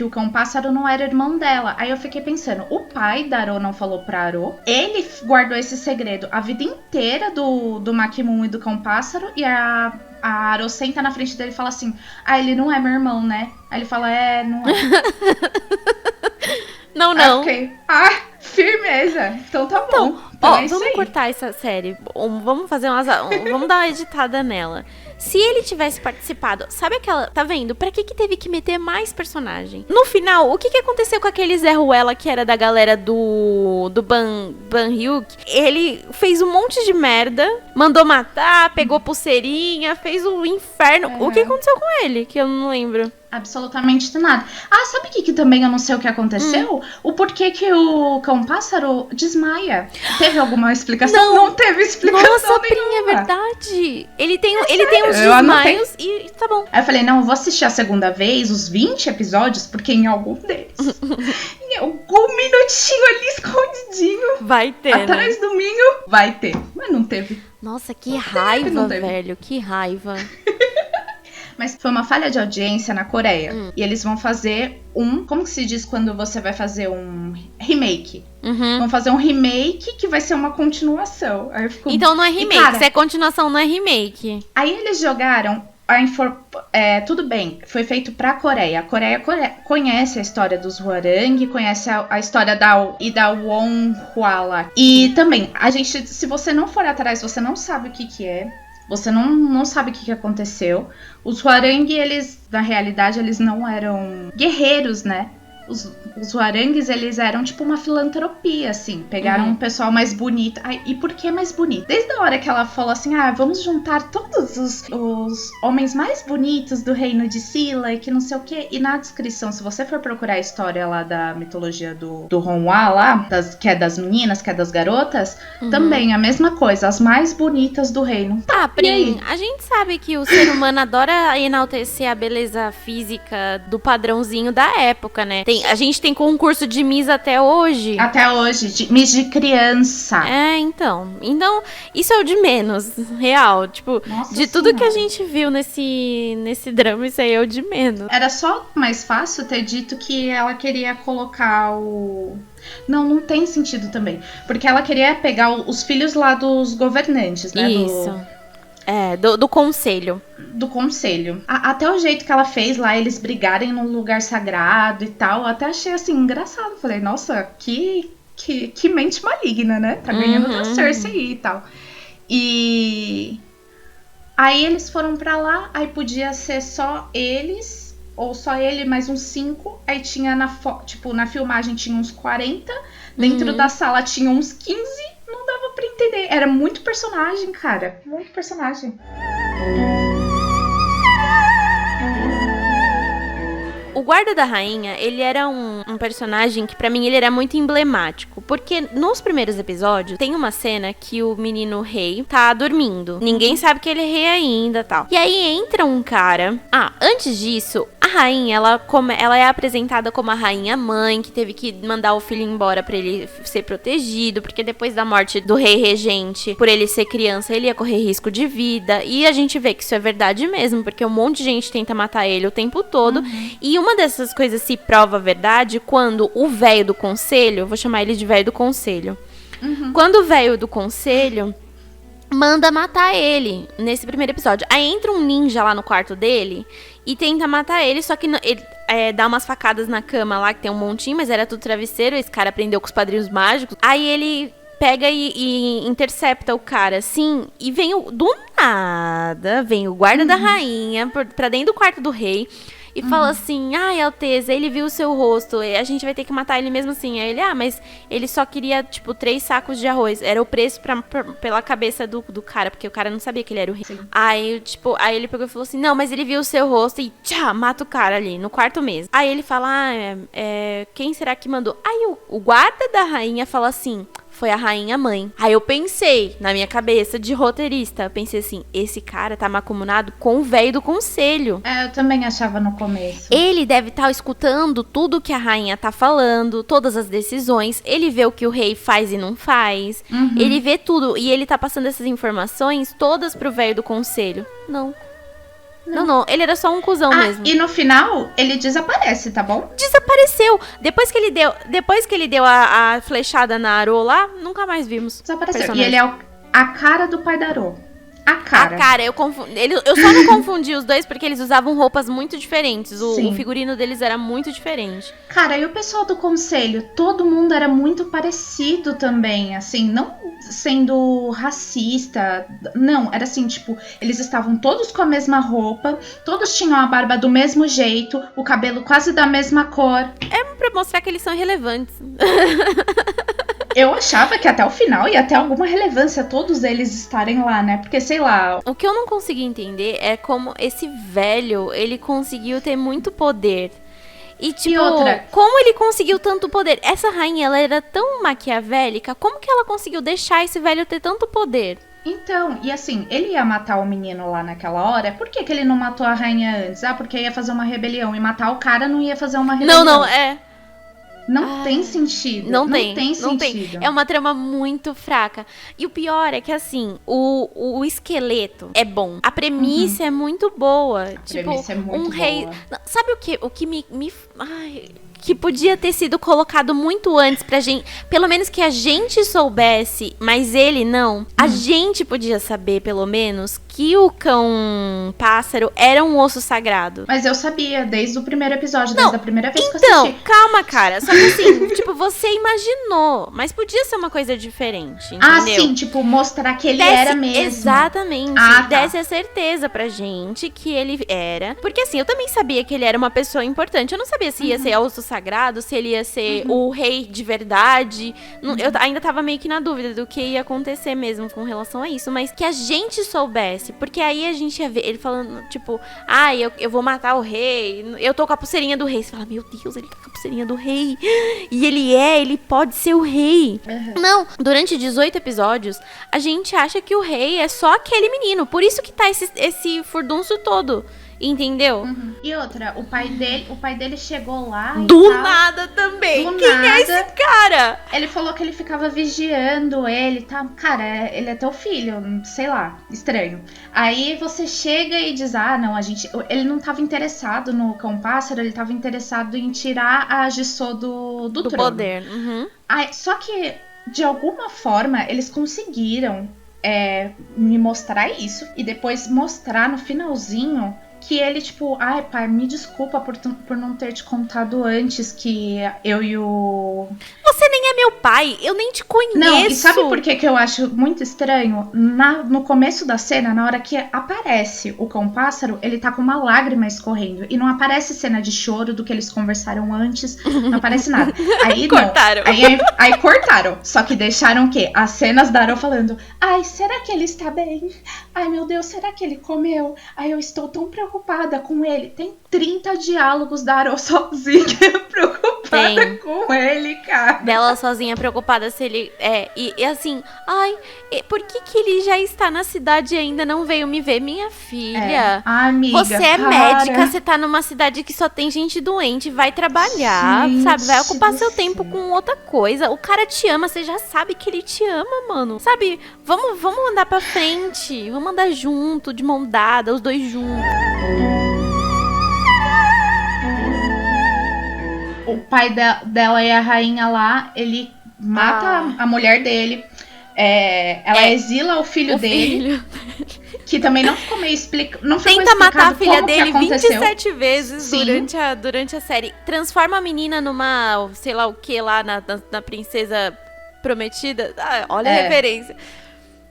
o Cão-Pássaro não era irmão dela. Aí eu fiquei pensando, o pai da Aro não falou pra Aro, ele guardou esse segredo a vida inteira do Makmoon e do Cão-Pássaro, e a Aro senta na frente dele e fala assim, ele não é meu irmão, né? Aí ele fala, não é. Não. Aí eu fiquei, Firmeza. Então tá Então, bom. Então é isso vamos aí. cortar essa série. Vamos fazer vamos dar uma editada nela. Se ele tivesse participado, sabe aquela... Tá vendo? Pra que teve que meter mais personagem? No final, o que aconteceu com aquele Zé Ruela, que era da galera do Ban Hyuk? Ele fez um monte de merda, mandou matar, pegou pulseirinha, fez um inferno. O que aconteceu com ele? Que eu não lembro. Absolutamente nada. Ah, sabe o que também eu não sei o que aconteceu? O porquê que o cão-pássaro desmaia. Teve alguma explicação? Não teve explicação Nossa, Prinha, nenhuma. é verdade. Ele tem uns Eu anotei. desmaios e tá bom. Aí eu falei, não, eu vou assistir a segunda vez, os 20 episódios, porque em algum deles, em algum minutinho ali escondidinho, Vai ter, né? atrás do Minho, vai ter. Mas não teve. Nossa, que não raiva, teve. velho. Que raiva. Mas foi uma falha de audiência na Coreia. E eles vão fazer como que se diz quando você vai fazer um remake? Uhum. Vão fazer um remake que vai ser uma continuação. Aí eu fico... Então não é E, remake. cara, Se é continuação, não é remake. aí eles jogaram tudo bem, foi feito pra Coreia. A Coreia conhece a história dos Hwarang, conhece a história da Won Hwala. E também, a gente, se você não for atrás, você não sabe o que é. Você não sabe o que aconteceu. Os Hwarang, eles, na realidade, eles não eram guerreiros, né? Os Hwarangs, eles eram tipo uma filantropia, assim. Pegaram um pessoal mais bonito. Ai, e por que mais bonito? Desde a hora que ela falou assim, vamos juntar todos os homens mais bonitos do reino de Silla e que não sei o quê. E na descrição, se você for procurar a história lá da mitologia do Honwa lá, que é das meninas, que é das garotas, também a mesma coisa, as mais bonitas do reino. Ah, Prim, a gente sabe que o ser humano adora enaltecer a beleza física do padrãozinho da época, né? A gente tem concurso de Miss até hoje. Até hoje, Miss de criança. Então, isso é o de menos, real. Tipo, Nossa de tudo Senhora. que a gente viu nesse drama, isso aí é o de menos. Era só mais fácil ter dito que ela queria colocar o... Não tem sentido também. Porque ela queria pegar os filhos lá dos governantes, né? Isso. Do conselho. Do conselho. Até o jeito que ela fez lá, eles brigarem num lugar sagrado e tal, eu até achei assim, engraçado. Falei, nossa, que mente maligna, né? Tá ganhando da Cersei aí e tal. E aí eles foram pra lá, aí podia ser só eles, ou só ele mais uns 5. Aí tinha na filmagem tinha uns 40, dentro da sala tinha uns 15. Não dava pra entender. Era muito personagem, cara. Muito personagem. O guarda da rainha, ele era um personagem que pra mim ele era muito emblemático, porque nos primeiros episódios tem uma cena que o menino rei tá dormindo. Ninguém sabe que ele é rei ainda, tal. E aí entra um cara. Antes disso, a rainha, ela é apresentada como a rainha mãe, que teve que mandar o filho embora pra ele ser protegido, porque depois da morte do rei regente, por ele ser criança, ele ia correr risco de vida. E a gente vê que isso é verdade mesmo, porque um monte de gente tenta matar ele o tempo todo. E uma dessas coisas se prova verdade quando o velho do conselho, vou chamar ele de velho do conselho. Quando o velho do conselho manda matar ele nesse primeiro episódio. Aí entra um ninja lá no quarto dele e tenta matar ele, só que ele dá umas facadas na cama lá, que tem um montinho, mas era tudo travesseiro, esse cara aprendeu com os padrinhos mágicos. Aí ele pega e intercepta o cara, assim, e do nada, vem o guarda da rainha pra dentro do quarto do rei e fala assim, Alteza, ele viu o seu rosto, a gente vai ter que matar ele mesmo assim. Aí ele, mas ele só queria, 3 sacos de arroz, era o preço pela cabeça do cara, porque o cara não sabia que ele era o rei. Aí ele pegou e falou assim, não, mas ele viu o seu rosto e mata o cara ali, no quarto mesmo. Aí ele fala, quem será que mandou? Aí o guarda da rainha fala assim, foi a rainha mãe. Aí eu pensei, na minha cabeça de roteirista, pensei assim, esse cara tá macumunado com o velho do conselho. Eu também achava no começo. Ele deve estar escutando tudo que a rainha tá falando, todas as decisões. Ele vê o que o rei faz e não faz. Ele vê tudo e ele tá passando essas informações todas pro velho do conselho. Não, ele era só um cuzão mesmo. E no final, ele desaparece, tá bom? Desapareceu. Depois que ele deu a flechada na Aro lá, nunca mais vimos. Desapareceu. E ele é a cara do pai da Aro. A cara. A cara, eu só não confundi os dois porque eles usavam roupas muito diferentes. O figurino deles era muito diferente. Cara, e o pessoal do conselho? Todo mundo era muito parecido também, assim, não sendo racista. Não, era assim, tipo, eles estavam todos com a mesma roupa, todos tinham a barba do mesmo jeito, o cabelo quase da mesma cor. É pra mostrar que eles são relevantes. Eu achava que até o final ia ter alguma relevância todos eles estarem lá, né? Porque, sei lá... O que eu não consegui entender é como esse velho, ele conseguiu ter muito poder. E, tipo, como ele conseguiu tanto poder? Essa rainha, ela era tão maquiavélica, como que ela conseguiu deixar esse velho ter tanto poder? Então, e assim, ele ia matar o menino lá naquela hora, por que ele não matou a rainha antes? Ah, porque ia fazer uma rebelião, e matar o cara não ia fazer uma rebelião. Não, é... Não tem sentido. Não tem sentido. É uma trama muito fraca. E o pior é que, assim, o esqueleto é bom. A premissa é muito boa. Premissa é muito rei. boa. Sabe o que me... Ai, que podia ter sido colocado muito antes pra gente. Pelo menos que a gente soubesse, mas ele não. A gente podia saber, pelo menos, que o cão pássaro era um osso sagrado. Mas eu sabia, desde o primeiro episódio, desde a primeira vez que eu então, assisti. calma, cara. Só que assim, tipo, você imaginou. Mas podia ser uma coisa diferente, entendeu? Ah, sim, tipo, mostrar que ele era mesmo. Exatamente. Tá. Desse a certeza pra gente que ele era. Porque assim, eu também sabia que ele era uma pessoa importante. Eu não sabia se ia ser osso sagrado, se ele ia ser o rei de verdade. Eu ainda tava meio que na dúvida do que ia acontecer mesmo com relação a isso. Mas que a gente soubesse. Porque aí a gente ia ver ele falando, tipo, eu vou matar o rei. Eu tô com a pulseirinha do rei. Você fala, meu Deus, ele tá com a pulseirinha do rei. E ele pode ser o rei. Não, durante 18 episódios, a gente acha que o rei é só aquele menino. Por isso que tá esse furdunço todo. Entendeu? E outra, o pai dele chegou lá do nada também. Quem é esse cara? Ele falou que ele ficava vigiando ele, tá? Cara, ele é teu filho, sei lá, estranho. Aí você chega e diz, não, ele não tava interessado no cão pássaro, ele tava interessado em tirar a Jisoo do trono. Poder. Aí, só que, de alguma forma, eles conseguiram me mostrar isso e depois mostrar no finalzinho que ele, tipo, pai, me desculpa por não ter te contado antes que eu e o... Você nem é meu pai, eu nem te conheço. Não, e sabe por que eu acho muito estranho? No começo da cena, na hora que aparece o cão pássaro, ele tá com uma lágrima escorrendo. E não aparece cena de choro do que eles conversaram antes, não aparece nada. Aí cortaram. Aí cortaram. Só que deixaram o quê? As cenas da Arô falando, será que ele está bem? Ai, meu Deus, será que ele comeu? Eu estou tão preocupada com ele. Tem 30 diálogos da Arô sozinha preocupada com ele, cara. Dela sozinha preocupada se ele... E assim... por que ele já está na cidade e ainda não veio me ver? Minha filha... amiga, você é médica, você tá numa cidade que só tem gente doente, vai trabalhar, sabe? Vai ocupar seu tempo com outra coisa. O cara te ama, você já sabe que ele te ama, mano. Sabe? Vamos andar pra frente. Vamos andar junto, de mão dada, os dois juntos. O pai dela e a rainha lá, ele mata a mulher dele. Ela exila o filho dele. Que também não ficou meio explicado. Tenta matar a filha dele 27 vezes durante a série. Transforma a menina numa, sei lá o que lá, na princesa prometida. Olha a referência.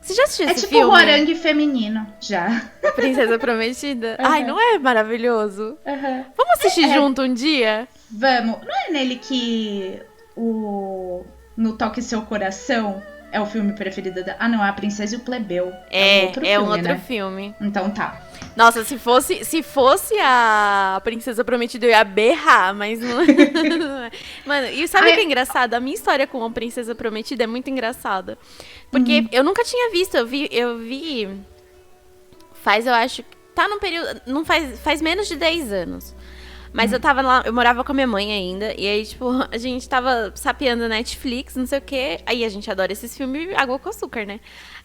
Você já assistiu esse filme? É tipo o Orangue feminino, já. Princesa Prometida? Ai, não é maravilhoso? Vamos assistir junto um dia? Vamos. Não é nele que No Toque Seu Coração é o filme preferido da... não, é A Princesa e o Plebeu. É um outro filme. Então tá. Nossa, se fosse a Princesa Prometida, eu ia berrar, mas não... Mano, e sabe o que é engraçado? A minha história com a Princesa Prometida é muito engraçada. Porque eu nunca tinha visto, eu vi... Eu acho que tá num período... Não faz menos de 10 anos. Mas eu tava lá, eu morava com a minha mãe ainda. E aí, tipo, a gente tava sapeando Netflix, não sei o quê. Aí a gente adora esses filmes água com açúcar, né?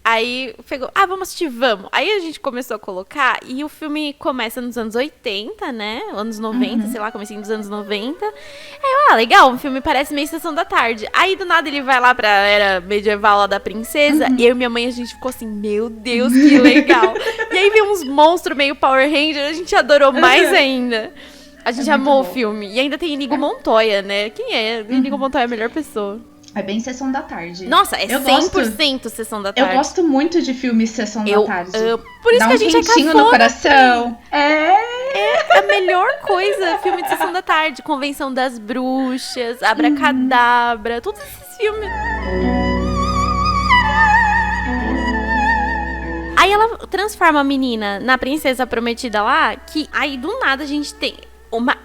Aí pegou, vamos assistir, vamos. Aí a gente começou a colocar, e o filme começa nos anos 80, né? Anos 90, sei lá, comecinho dos anos 90. Aí eu, legal, o filme parece meio Sessão da Tarde. Aí do nada ele vai lá pra era medieval lá da princesa, e eu e minha mãe, a gente ficou assim, meu Deus, que legal. E aí veio uns monstros meio Power Ranger, a gente adorou mais ainda. A gente amou o filme. E ainda tem Inigo Montoya, né? Quem é? Inigo Montoya é a melhor pessoa. É bem Sessão da Tarde. Nossa, é 100% Sessão da Tarde. Eu gosto muito de filmes Sessão da Tarde. Por isso dá que a gente é quentinho cafona, no coração. É a melhor coisa, filme de Sessão da Tarde. Convenção das Bruxas, Abracadabra, todos esses filmes. Aí ela transforma a menina na princesa prometida lá, que aí do nada a gente tem uma...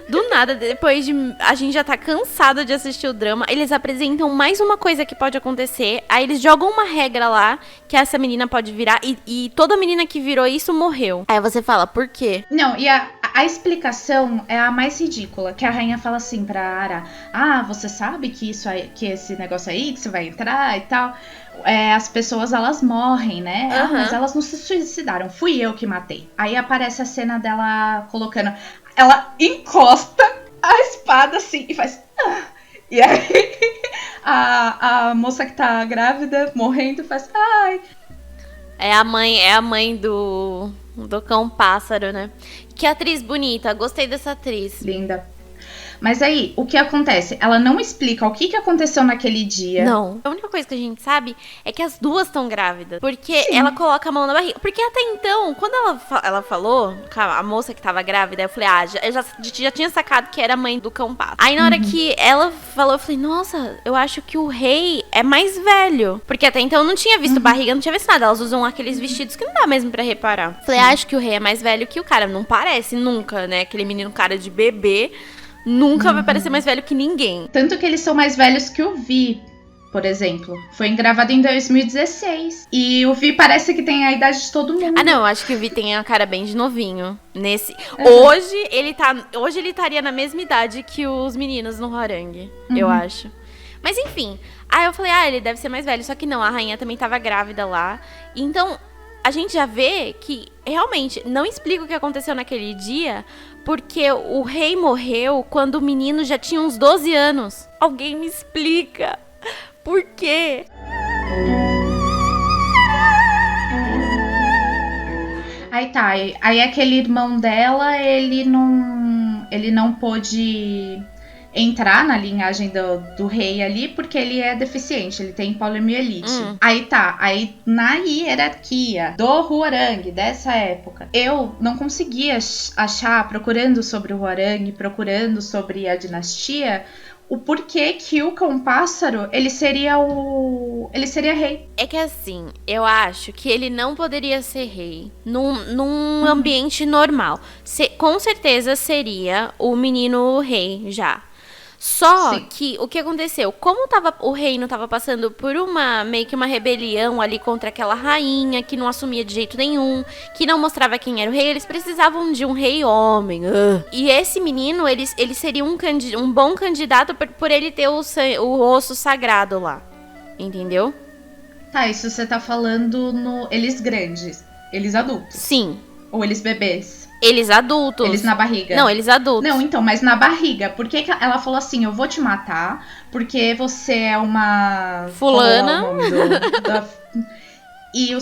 Do nada, depois de... A gente já tá cansada de assistir o drama. Eles apresentam mais uma coisa que pode acontecer. Aí eles jogam uma regra lá, que essa menina pode virar. E toda menina que virou isso morreu. Aí você fala, por quê? Não, e a explicação é a mais ridícula. Que a rainha fala assim pra Ara: você sabe que isso aí, que esse negócio aí, que você vai entrar e tal, as pessoas, elas morrem, né? Mas elas não se suicidaram, fui eu que matei. Aí aparece a cena dela colocando... Ela encosta a espada assim e faz... E aí a moça que tá grávida, morrendo, faz... Ai. É a mãe do cão pássaro, né? Que atriz bonita, gostei dessa atriz. Linda. Mas aí, o que acontece? Ela não explica o que aconteceu naquele dia. Não. A única coisa que a gente sabe é que as duas estão grávidas. Porque ela coloca a mão na barriga. Porque até então, quando ela falou, a moça que tava grávida, eu falei, eu já tinha sacado que era a mãe do cão pato. Aí na hora que ela falou, eu falei, nossa, eu acho que o rei é mais velho. Porque até então eu não tinha visto barriga, não tinha visto nada. Elas usam aqueles vestidos que não dá mesmo pra reparar. Falei, acho que o rei é mais velho que o cara. Não parece nunca, né? Aquele menino cara de bebê. Nunca vai parecer mais velho que ninguém. Tanto que eles são mais velhos que o Vi, por exemplo. Foi gravado em 2016. E o Vi parece que tem a idade de todo mundo. Não, eu acho que o Vi tem a cara bem de novinho. Hoje ele estaria na mesma idade que os meninos no Hwoarang, eu acho. Mas enfim, aí eu falei, ele deve ser mais velho. Só que não, a rainha também tava grávida lá. Então, a gente já vê que realmente não explica o que aconteceu naquele dia, porque o rei morreu quando o menino já tinha uns 12 anos. Alguém me explica por quê? Aí tá, aí aquele irmão dela, ele não pôde entrar na linhagem do rei ali, porque ele é deficiente, ele tem poliomielite. Aí tá, aí na hierarquia do Hwoarang dessa época, eu não conseguia achar, procurando sobre o Hwoarang, procurando sobre a dinastia, o porquê que o cão-pássaro, ele seria rei. É que assim, eu acho que ele não poderia ser rei num ambiente normal. Com certeza seria o menino rei já. Só que o que aconteceu? Como o reino tava passando por meio que uma rebelião ali contra aquela rainha que não assumia de jeito nenhum, que não mostrava quem era o rei, eles precisavam de um rei homem. E esse menino, ele seria um bom candidato por ele ter o osso sagrado lá. Entendeu? Tá, isso você tá falando eles grandes, eles adultos. Sim. Ou eles bebês? Eles adultos. Eles na barriga? Não, eles adultos. Não, então, mas na barriga. Por que ela falou assim, eu vou te matar, porque você é uma... fulana. E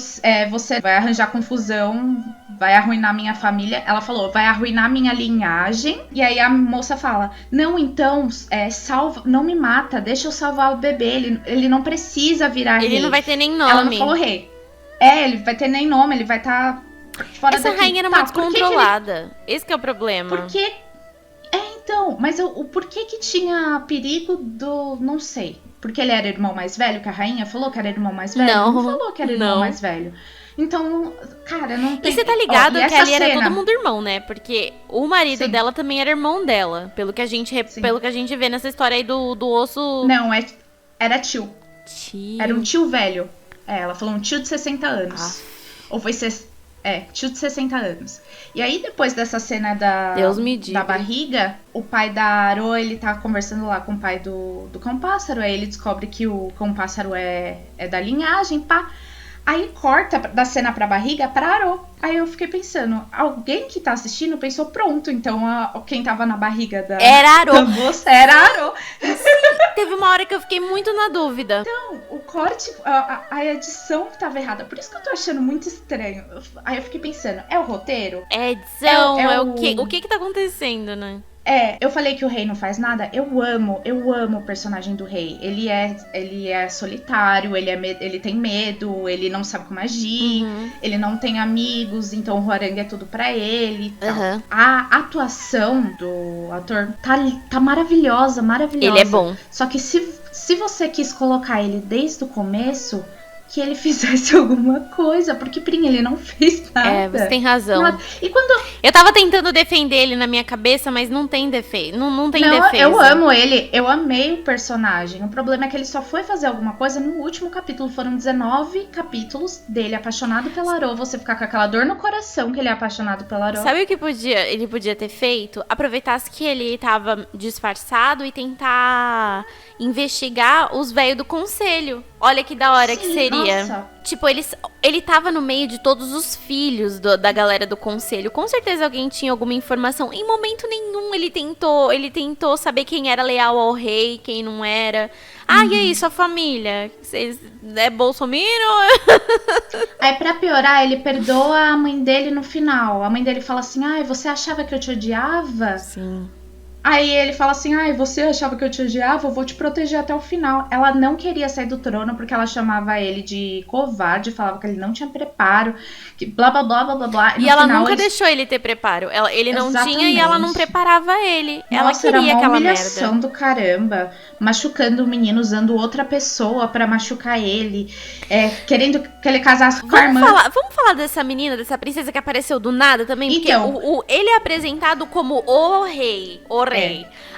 você vai arranjar confusão, vai arruinar minha família. Ela falou, vai arruinar minha linhagem. E aí a moça fala, não, então, salva, não me mata, deixa eu salvar o bebê. Ele não precisa virar rei. Ele não vai ter nem nome. Ela não falou rei. Ele vai ter nem nome, ele vai estar... fora essa daqui. rainha era uma descontrolada. Esse que é o problema. Porque... então, mas o porquê que tinha perigo do... não sei. Porque ele era irmão mais velho, que a rainha falou que era irmão mais velho? Não falou que era irmão mais velho. Então, cara, não tem... E você tá ligado que ali cena... era todo mundo irmão, né? Porque o marido dela também era irmão dela. Pelo que a gente vê nessa história aí do osso... Não, era tio. Era um tio velho. Ela falou um tio de 60 anos. Ou foi Tio de 60 anos. E aí, depois dessa cena Deus me diga. da barriga, o pai da Aro, ele tá conversando lá com o pai do cão-pássaro. Aí ele descobre que o cão-pássaro é da linhagem, pá. Aí corta da cena pra barriga pra Aro. Aí eu fiquei pensando, alguém que tá assistindo pensou, pronto, então quem tava na barriga da... Era Aro. da moça era Aro. Teve uma hora que eu fiquei muito na dúvida. Então, o corte, a edição que tava errada. Por isso que eu tô achando muito estranho. Aí eu fiquei pensando, é o roteiro? É edição, É o quê? O que tá acontecendo, né? Eu falei que o rei não faz nada. Eu amo o personagem do rei. Ele é solitário, ele tem medo, ele não sabe como agir, ele não tem amigos, então o Hwoarang é tudo pra ele e tal. A atuação do ator tá maravilhosa. Ele é bom. Só que se você quis colocar ele desde o começo, que ele fizesse alguma coisa, porque Prim, ele não fez nada. Você tem razão. Nada. E quando... Eu tava tentando defender ele na minha cabeça, mas não tem defeito. Não tem defesa. Eu amo ele, eu amei o personagem. O problema é que ele só foi fazer alguma coisa no último capítulo. Foram 19 capítulos dele apaixonado pela Aro. Você ficar com aquela dor no coração que ele é apaixonado pela Aro. Sabe o que ele podia ter feito? Aproveitasse que ele tava disfarçado e tentar investigar os velhos do conselho. Olha que da hora que seria. Nossa. Tipo, ele tava no meio de todos os filhos da galera do conselho. Com certeza alguém tinha alguma informação. Em momento nenhum ele tentou saber quem era leal ao rei, quem não era. E aí, sua família? Vocês é bolsominion? Aí, pra piorar, ele perdoa a mãe dele no final. A mãe dele fala assim, você achava que eu te odiava? Sim. Aí ele fala assim, você achava que eu te odiava? Eu vou te proteger até o final. Ela não queria sair do trono porque ela chamava ele de covarde, falava que ele não tinha preparo, que blá, blá, blá, blá, blá, blá. E ela nunca deixou ele ter preparo. Ele não tinha e ela não preparava ele. Ela queria aquela humilhação merda. Do caramba. Machucando o menino, usando outra pessoa pra machucar ele. Querendo que ele casasse com a irmã. Vamos falar dessa menina, dessa princesa que apareceu do nada também? Porque então, ele é apresentado como o rei.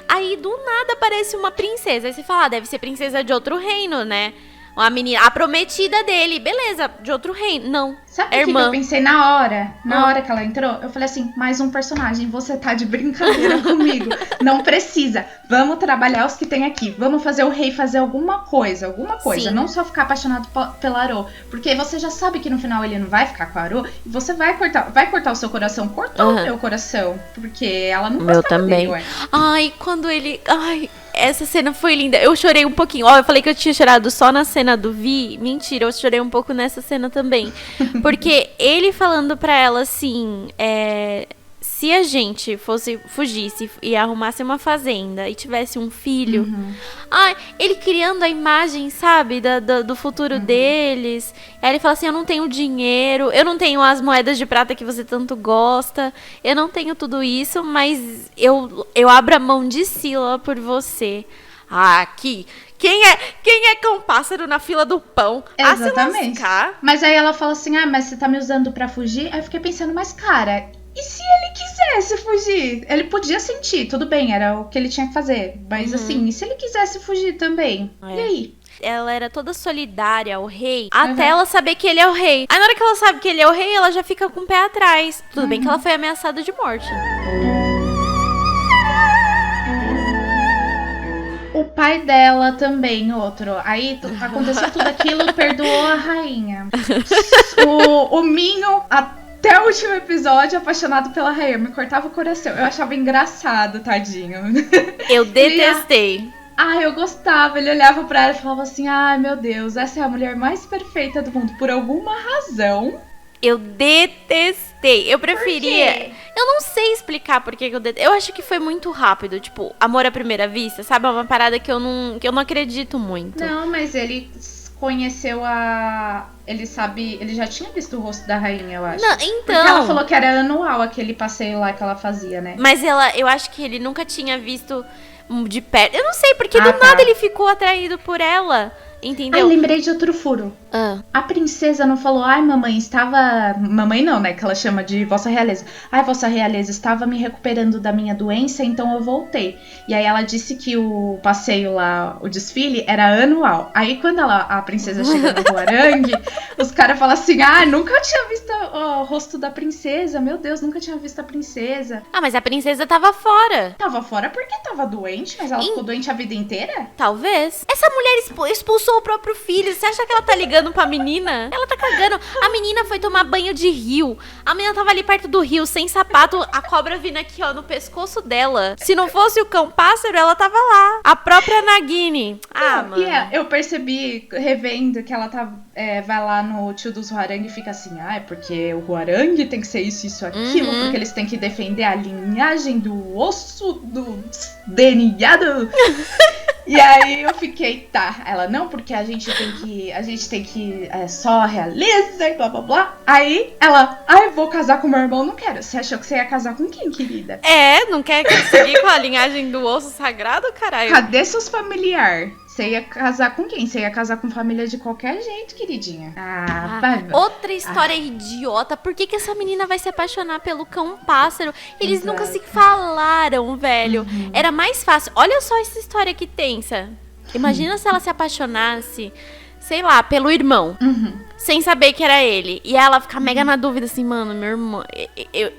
Aí do nada aparece uma princesa. Aí você fala, deve ser princesa de outro reino, né? Uma menina, a prometida dele, beleza, de outro reino. Não. Sabe o que eu pensei na hora? Na hora que ela entrou, eu falei assim, mais um personagem, você tá de brincadeira comigo. Não precisa. Vamos trabalhar os que tem aqui. Vamos fazer o rei fazer alguma coisa. Sim. Não só ficar apaixonado pela Aro. Porque você já sabe que no final ele não vai ficar com a Aro. E você vai cortar o seu coração. Cortou o meu coração. Porque ela não gostava também. dele. Quando ele... Essa cena foi linda. Eu chorei um pouquinho. Eu falei que eu tinha chorado só na cena do Vi. Mentira, eu chorei um pouco nessa cena também. Porque ele falando pra ela assim... Se a gente fugisse e arrumasse uma fazenda e tivesse um filho... ele criando a imagem, sabe? Do futuro deles. Aí ele fala assim, eu não tenho dinheiro, eu não tenho as moedas de prata que você tanto gosta, eu não tenho tudo isso, mas eu abro a mão de Scylla por você. Aqui... Quem é cão-pássaro na fila do pão? Exatamente. Mas aí ela fala assim, mas você tá me usando pra fugir? Aí eu fiquei pensando, mas cara... E se ele quisesse fugir? Ele podia sentir, tudo bem, era o que ele tinha que fazer. Mas assim, e se ele quisesse fugir também? E aí? Ela era toda solidária ao rei, até ela saber que ele é o rei. Aí na hora que ela sabe que ele é o rei, ela já fica com o pé atrás. Tudo bem que ela foi ameaçada de morte. O pai dela também, outro. Aí aconteceu tudo aquilo, perdoou a rainha. O Minho... Até o último episódio, apaixonado pela rainha, me cortava o coração. Eu achava engraçado, tadinho. Eu detestei. Eu gostava. Ele olhava pra ela e falava assim, meu Deus, essa é a mulher mais perfeita do mundo. Por alguma razão. Eu detestei. Eu preferia... Eu não sei explicar por que eu detestei. Eu acho que foi muito rápido. Tipo, amor à primeira vista, sabe? É uma parada que eu não acredito muito. Não, mas ele... conheceu ele já tinha visto o rosto da rainha, eu acho. Não, então... Porque ela falou que era anual aquele passeio lá que ela fazia, né? Mas eu acho que ele nunca tinha visto de perto. Eu não sei, porque do nada ele ficou atraído por ela. Entendeu? lembrei de outro furo. Ah. A princesa não falou, ai, mamãe, estava... Mamãe não, né? Que ela chama de Vossa Realeza. Ai, Vossa Realeza, estava me recuperando da minha doença, então eu voltei. E aí ela disse que o passeio lá, o desfile, era anual. Aí quando a princesa chega no Huarangue, os caras falam assim, ah, nunca tinha visto o rosto da princesa. Meu Deus, nunca tinha visto a princesa. Ah, mas a princesa tava fora. Tava fora porque tava doente, mas ela ficou doente a vida inteira? Talvez. Essa mulher expulsou o próprio filho. Você acha que ela tá ligando pra menina? Ela tá cagando. A menina foi tomar banho de rio. A menina tava ali perto do rio, sem sapato, a cobra vindo aqui, ó, no pescoço dela. Se não fosse o cão-pássaro, ela tava lá. A própria Nagini. Ah, mano. E eu percebi, revendo, que ela tá, vai lá no tio dos Huarangue e fica assim, ah, é porque o Huarangue tem que ser isso, aquilo, porque eles têm que defender a linhagem do osso, do DNA do... E aí eu fiquei, tá. Ela, não, porque a gente tem que só realiza e blá blá blá. Aí ela, eu vou casar com meu irmão, não quero. Você achou que você ia casar com quem, querida? Não quer seguir com a linhagem do osso sagrado, caralho? Cadê seus familiares? Você ia casar com quem? Você ia casar com família de qualquer jeito, queridinha. Outra história idiota. Por que essa menina vai se apaixonar pelo cão-pássaro? Eles nunca se falaram, velho. Era mais fácil. Olha só essa história que tensa. Imagina se ela se apaixonasse, sei lá, pelo irmão. Sem saber que era ele. E ela ficar mega na dúvida, assim, mano, meu irmão...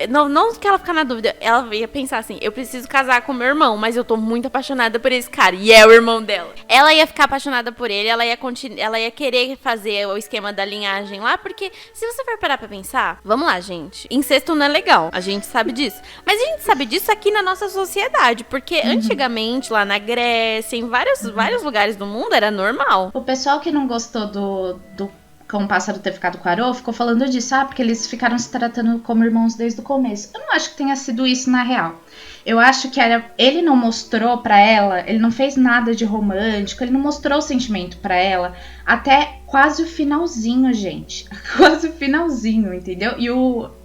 Não que ela ficar na dúvida, ela ia pensar assim, eu preciso casar com meu irmão, mas eu tô muito apaixonada por esse cara. E é o irmão dela. Ela ia ficar apaixonada por ele, ela ia querer fazer o esquema da linhagem lá, porque se você for parar pra pensar, vamos lá, gente, incesto não é legal, a gente sabe disso. Mas a gente sabe disso aqui na nossa sociedade, porque antigamente, lá na Grécia, em vários lugares do mundo, era normal. O pessoal que não gostou do Cão Pássaro ter ficado com a Arô, ficou falando disso, porque eles ficaram se tratando como irmãos desde o começo. Eu não acho que tenha sido isso na real. Eu acho que ele não mostrou pra ela, ele não fez nada de romântico, ele não mostrou o sentimento pra ela até quase o finalzinho, gente. Quase o finalzinho, entendeu?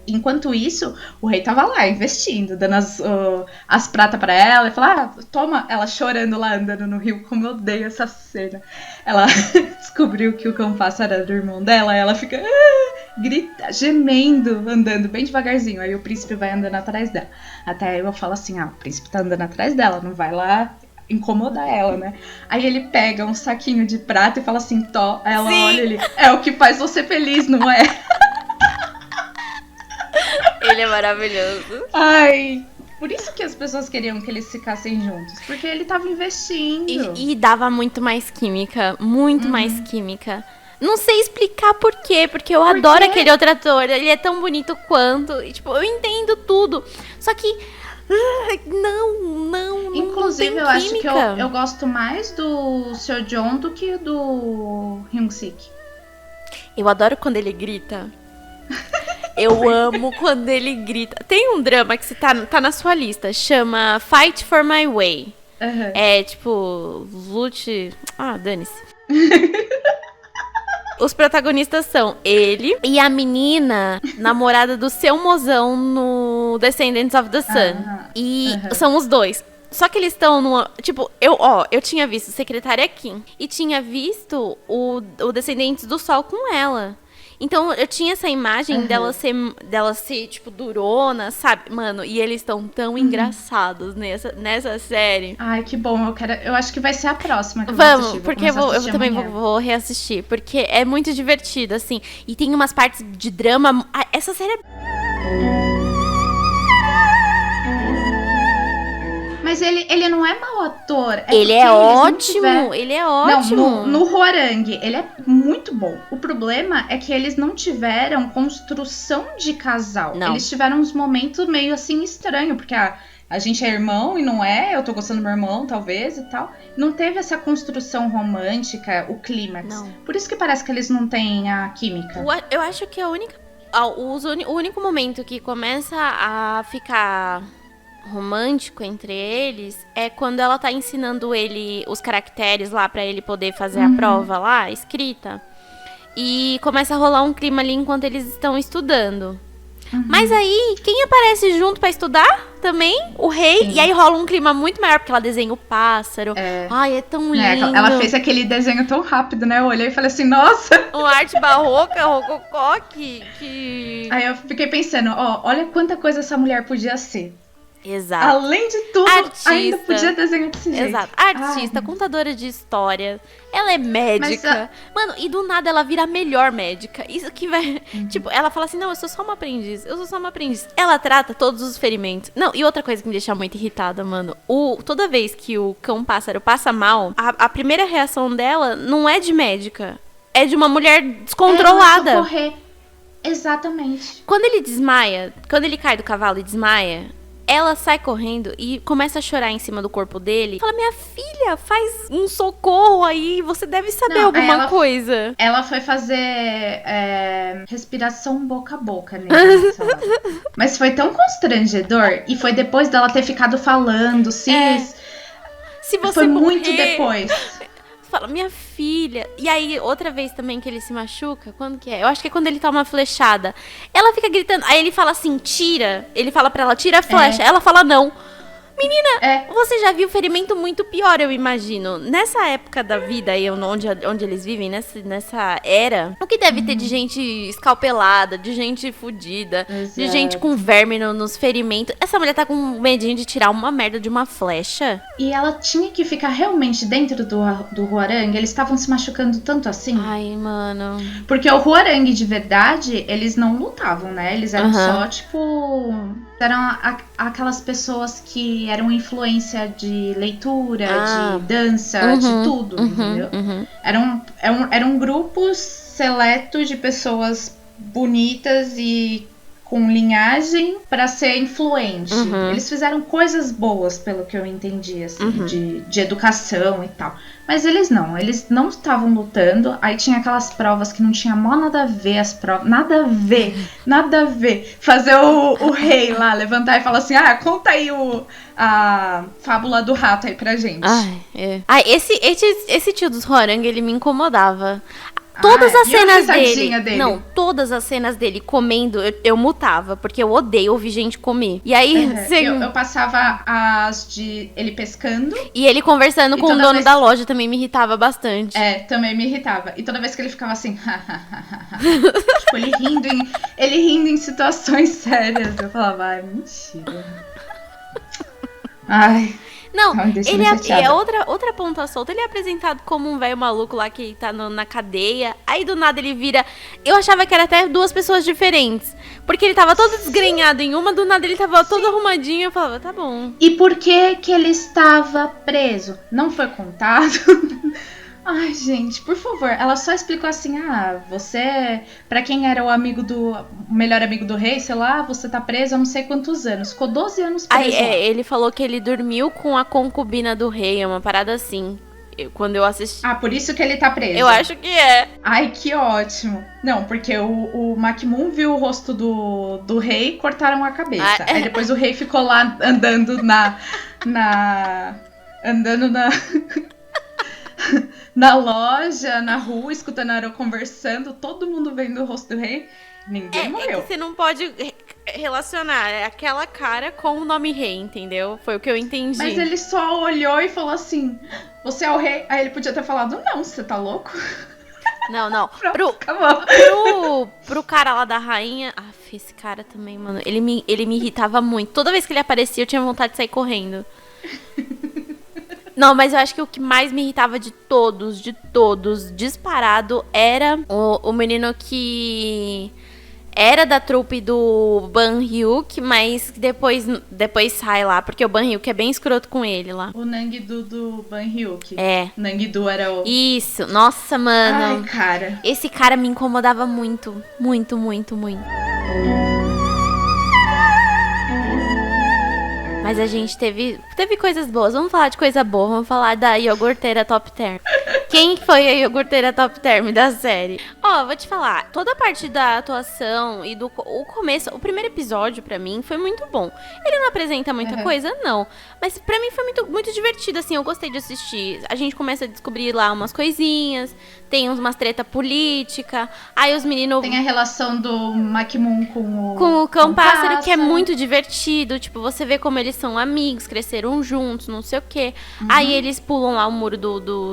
Enquanto isso, o rei tava lá investindo, dando as pratas pra ela e falou, toma, ela chorando lá, andando no rio, como eu odeio essa cena. Ela descobriu que o cão-pássaro era do irmão dela, e ela fica, grita, gemendo, andando bem devagarzinho. Aí o príncipe vai andando atrás dela. Até eu falo assim, o príncipe tá andando atrás dela, não vai lá incomodar ela, né? Aí ele pega um saquinho de prata e fala assim, tó, aí ela olha ele, é o que faz você feliz, não é? Ele é maravilhoso. Por isso que as pessoas queriam que eles ficassem juntos. Porque ele tava investindo. E dava muito mais química. Muito mais química. Não sei explicar por quê. Porque eu adoro aquele outro ator. Ele é tão bonito quanto. E, tipo, eu entendo tudo. Só que... Não. Inclusive, não eu tem acho que química. eu gosto mais do Seo John do que do Hyun-sik. Eu adoro quando ele grita. Eu amo quando ele grita. Tem um drama que tá na sua lista. Chama Fight for My Way. É tipo... Lute... dane-se. Os protagonistas são ele e a menina namorada do seu mozão no Descendants of the Sun. E são os dois. Só que eles estão numa... Tipo, eu tinha visto Secretária Kim. E tinha visto o Descendentes do Sol com ela. Então, eu tinha essa imagem dela ser, tipo, durona, sabe? Mano, e eles estão tão engraçados nessa série. Ai, que bom. Eu acho que vai ser a próxima que eu Vamos, vou assistir. porque eu também vou reassistir. Porque é muito divertido, assim. E tem umas partes de drama... Essa série é... Mas ele não é mau ator. Ele é ótimo, ele é ótimo. Não, no Huarangue, ele é muito bom. O problema é que eles não tiveram construção de casal. Não. Eles tiveram uns momentos meio assim estranhos, porque a gente é irmão e não é, eu tô gostando do meu irmão, talvez, e tal. Não teve essa construção romântica, o clímax. Não. Por isso que parece que eles não têm a química. Eu acho que o único momento que começa a ficar... romântico entre eles é quando ela tá ensinando ele os caracteres lá pra ele poder fazer a prova lá, escrita. E começa a rolar um clima ali enquanto eles estão estudando. Mas aí, quem aparece junto pra estudar também? O rei. Sim. E aí rola um clima muito maior, porque ela desenha o pássaro. Ai, é tão lindo. Ela fez aquele desenho tão rápido, né? Eu olhei e falei assim, nossa! Uma arte barroca, rococó, que... Aí eu fiquei pensando, olha quanta coisa essa mulher podia ser. Exato. Além de tudo, Artista. ainda podia desenhar desse jeito. Exato. Artista, contadora de história. Ela é médica. Mano, e do nada ela vira a melhor médica. Isso que vai... Tipo, ela fala assim, não, eu sou só uma aprendiz. Ela trata todos os ferimentos. Não, e outra coisa que me deixa muito irritada, mano. Toda vez que o cão-pássaro passa mal, a primeira reação dela não é de médica. É de uma mulher descontrolada. Socorrer. Exatamente. Quando ele desmaia, quando ele cai do cavalo e desmaia... Ela sai correndo e começa a chorar em cima do corpo dele. Fala, minha filha, faz um socorro aí. Você deve saber alguma coisa. Ela foi fazer respiração boca a boca nele. Mas foi tão constrangedor. E foi depois dela ter ficado falando. Se você foi muito depois. Fala, minha filha. E aí, outra vez também que ele se machuca. Quando que é? Eu acho que é quando ele toma uma flechada. Ela fica gritando. Aí ele fala assim, tira. Ele fala pra ela, tira a flecha. Ela fala, não. Menina, você já viu ferimento muito pior, eu imagino. Nessa época da vida aí, onde eles vivem, nessa era, o que deve ter de gente escalpelada, de gente fudida, de gente com verme nos ferimentos. Essa mulher tá com medinho de tirar uma merda de uma flecha. E ela tinha que ficar realmente dentro do Hwoarang. Eles estavam se machucando tanto assim. Ai, mano. Porque o Hwoarang, de verdade, eles não lutavam, né? Eles eram só, tipo... Eram aquelas pessoas que eram influência de leitura, de dança, de tudo, entendeu? Era um grupo seleto de pessoas bonitas e com linhagem pra ser influente. Eles fizeram coisas boas, pelo que eu entendi, assim, de educação e tal. Mas eles não estavam lutando. Aí tinha aquelas provas que não tinha mó nada a ver, as provas, nada a ver. Fazer o rei lá, levantar e falar assim, conta aí a fábula do rato aí pra gente. Esse tio dos Hwoarang, ele me incomodava. Todas as cenas dele. Não, todas as cenas dele comendo, eu mutava, porque eu odeio ouvir gente comer. E aí, eu passava as de ele pescando. E ele conversando com o dono da loja também me irritava bastante. Também me irritava. E toda vez que ele ficava assim, tipo, ele rindo em situações sérias. Eu falava, mentira. Não, ele é outra ponta solta. Ele é apresentado como um velho maluco lá que tá na cadeia. Aí do nada ele vira... Eu achava que era até duas pessoas diferentes. Porque ele tava todo desgrenhado em uma, do nada ele tava todo arrumadinho. Eu falava, tá bom. E por que ele estava preso? Não foi contado? Ai, gente, por favor. Ela só explicou assim, você... Pra quem era o melhor amigo do rei, sei lá, você tá preso há não sei quantos anos. Ficou 12 anos preso. Aí, ele falou que ele dormiu com a concubina do rei, uma parada assim. Quando eu assisti... por isso que ele tá preso. Eu acho que é. Ai, que ótimo. Não, porque o Makmun viu o rosto do rei e cortaram a cabeça. Aí depois o rei ficou lá andando na loja, na rua, escutando a Aro conversando, todo mundo vendo o rosto do rei. Ninguém morreu. É que você não pode relacionar aquela cara com o nome rei, entendeu? Foi o que eu entendi. Mas ele só olhou e falou assim, você é o rei? Aí ele podia ter falado, não, você tá louco? Não. Pro cara lá da rainha... esse cara também, mano. Ele me irritava muito. Toda vez que ele aparecia, eu tinha vontade de sair correndo. Não, mas eu acho que o que mais me irritava de todos, disparado, era o menino que era da trupe do Ban Hyuk, mas depois sai lá, porque o Ban Hyuk é bem escroto com ele lá. O Nang-do do Ban Hyuk. Nang-do era o... Isso, nossa, mano. Ai, cara. Esse cara me incomodava muito, muito, muito, muito. Mas a gente teve coisas boas. Vamos falar de coisa boa. Vamos falar da iogurteira top term. Quem foi a iogurteira top term da série? Ó, vou te falar, toda a parte da atuação e o começo, o primeiro episódio pra mim foi muito bom. Ele não apresenta muita coisa, não. Mas pra mim foi muito, muito divertido, assim, eu gostei de assistir. A gente começa a descobrir lá umas coisinhas, tem umas treta política, aí os meninos... Tem a relação do Makimoon com o Cão Pássaro, que é muito divertido. Tipo, você vê como eles são amigos, cresceram juntos, não sei o quê. Aí eles pulam lá o muro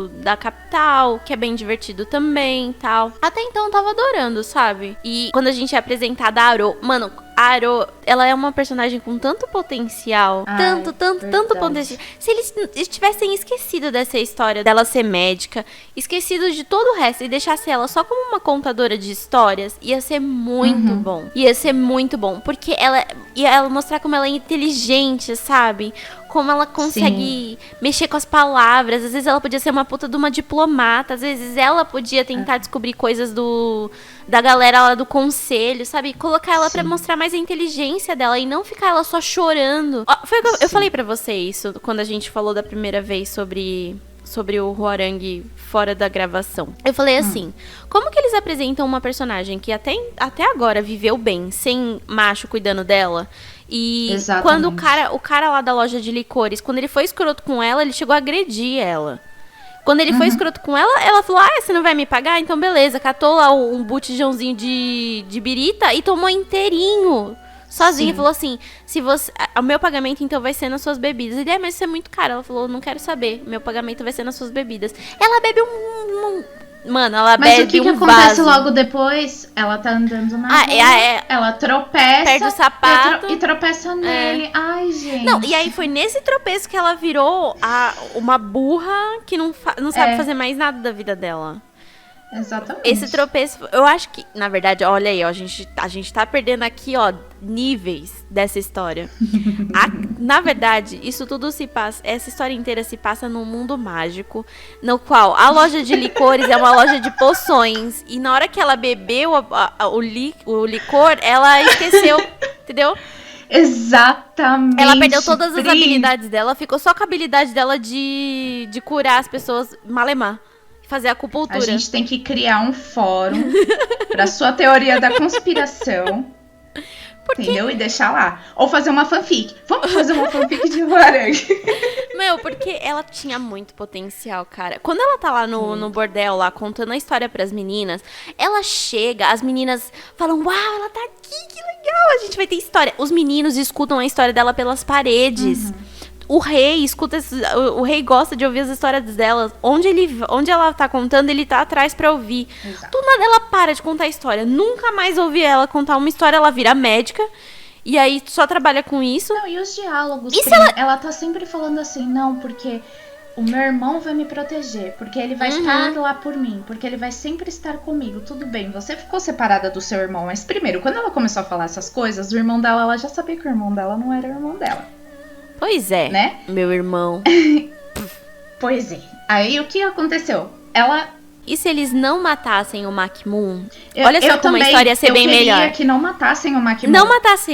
da capital, que é bem divertido também, tal. Até então eu tava adorando, sabe? E quando a gente é apresentada a Aro, mano, a Aro, ela é uma personagem com tanto potencial. Tanto potencial. Se eles tivessem esquecido dessa história dela ser médica, esquecido de todo o resto e deixasse ela só como uma contadora de histórias, ia ser muito bom. Ia ser muito bom. Porque ela ia mostrar como ela é inteligente, sabe? Como ela consegue mexer com as palavras. Às vezes ela podia ser uma puta de uma diplomata. Às vezes ela podia tentar descobrir coisas da galera lá do conselho, sabe? Colocar ela pra mostrar mais a inteligência dela e não ficar ela só chorando. Foi o que eu falei pra você isso quando a gente falou da primeira vez sobre o Hwoarang fora da gravação. Eu falei assim, como que eles apresentam uma personagem que até agora viveu bem, sem macho cuidando dela? E quando o cara lá da loja de licores, quando ele foi escroto com ela, ele chegou a agredir ela. Quando ele foi escroto com ela, ela falou, você não vai me pagar? Então beleza, catou lá um botijãozinho de birita e tomou inteirinho. Sozinha, falou assim, o meu pagamento então vai ser nas suas bebidas. Ele, mas isso é muito caro. Ela falou, não quero saber, meu pagamento vai ser nas suas bebidas. Ela bebe Mano, ela bebe um vaso. Mas o que acontece logo depois? Ela tá andando na rua, ela tropeça, perde o sapato e tropeça nele. Ai, gente. Não, e aí foi nesse tropeço que ela virou uma burra que não sabe fazer mais nada da vida dela. Exatamente. Esse tropeço, eu acho que, na verdade, olha aí, ó, a gente tá perdendo aqui, ó, níveis dessa história. Na verdade, isso tudo essa história inteira se passa num mundo mágico, no qual a loja de licores é uma loja de poções, e na hora que ela bebeu o licor, ela esqueceu, entendeu? Exatamente. Ela perdeu todas as habilidades dela, ficou só com a habilidade dela de curar as pessoas malemar. Fazer acupuntura. A gente tem que criar um fórum pra sua teoria da conspiração. Entendeu? E deixar lá. Ou fazer uma fanfic. Vamos fazer uma fanfic de Hwoarang. Porque ela tinha muito potencial, cara. Quando ela tá lá no bordel, lá, contando a história pras meninas, ela chega, as meninas falam, uau, ela tá aqui, que legal, a gente vai ter história. Os meninos escutam a história dela pelas paredes. O rei o rei gosta de ouvir as histórias dela. Onde ela tá contando, ele tá atrás pra ouvir. Do nada ela para de contar a história. Nunca mais ouvi ela contar uma história, ela vira médica. E aí só trabalha com isso. Não, e os diálogos? Ela tá sempre falando assim, não, porque o meu irmão vai me proteger, porque ele vai estar lá por mim, porque ele vai sempre estar comigo. Tudo bem, você ficou separada do seu irmão, mas primeiro, quando ela começou a falar essas coisas, o irmão dela, ela já sabia que o irmão dela não era o irmão dela. Pois é, né? Meu irmão. Pois é. Aí o que aconteceu? E se eles não matassem o Makimoon? Olha só como a história ia ser bem melhor. Eu queria que não matassem o Makimoon. Não matasse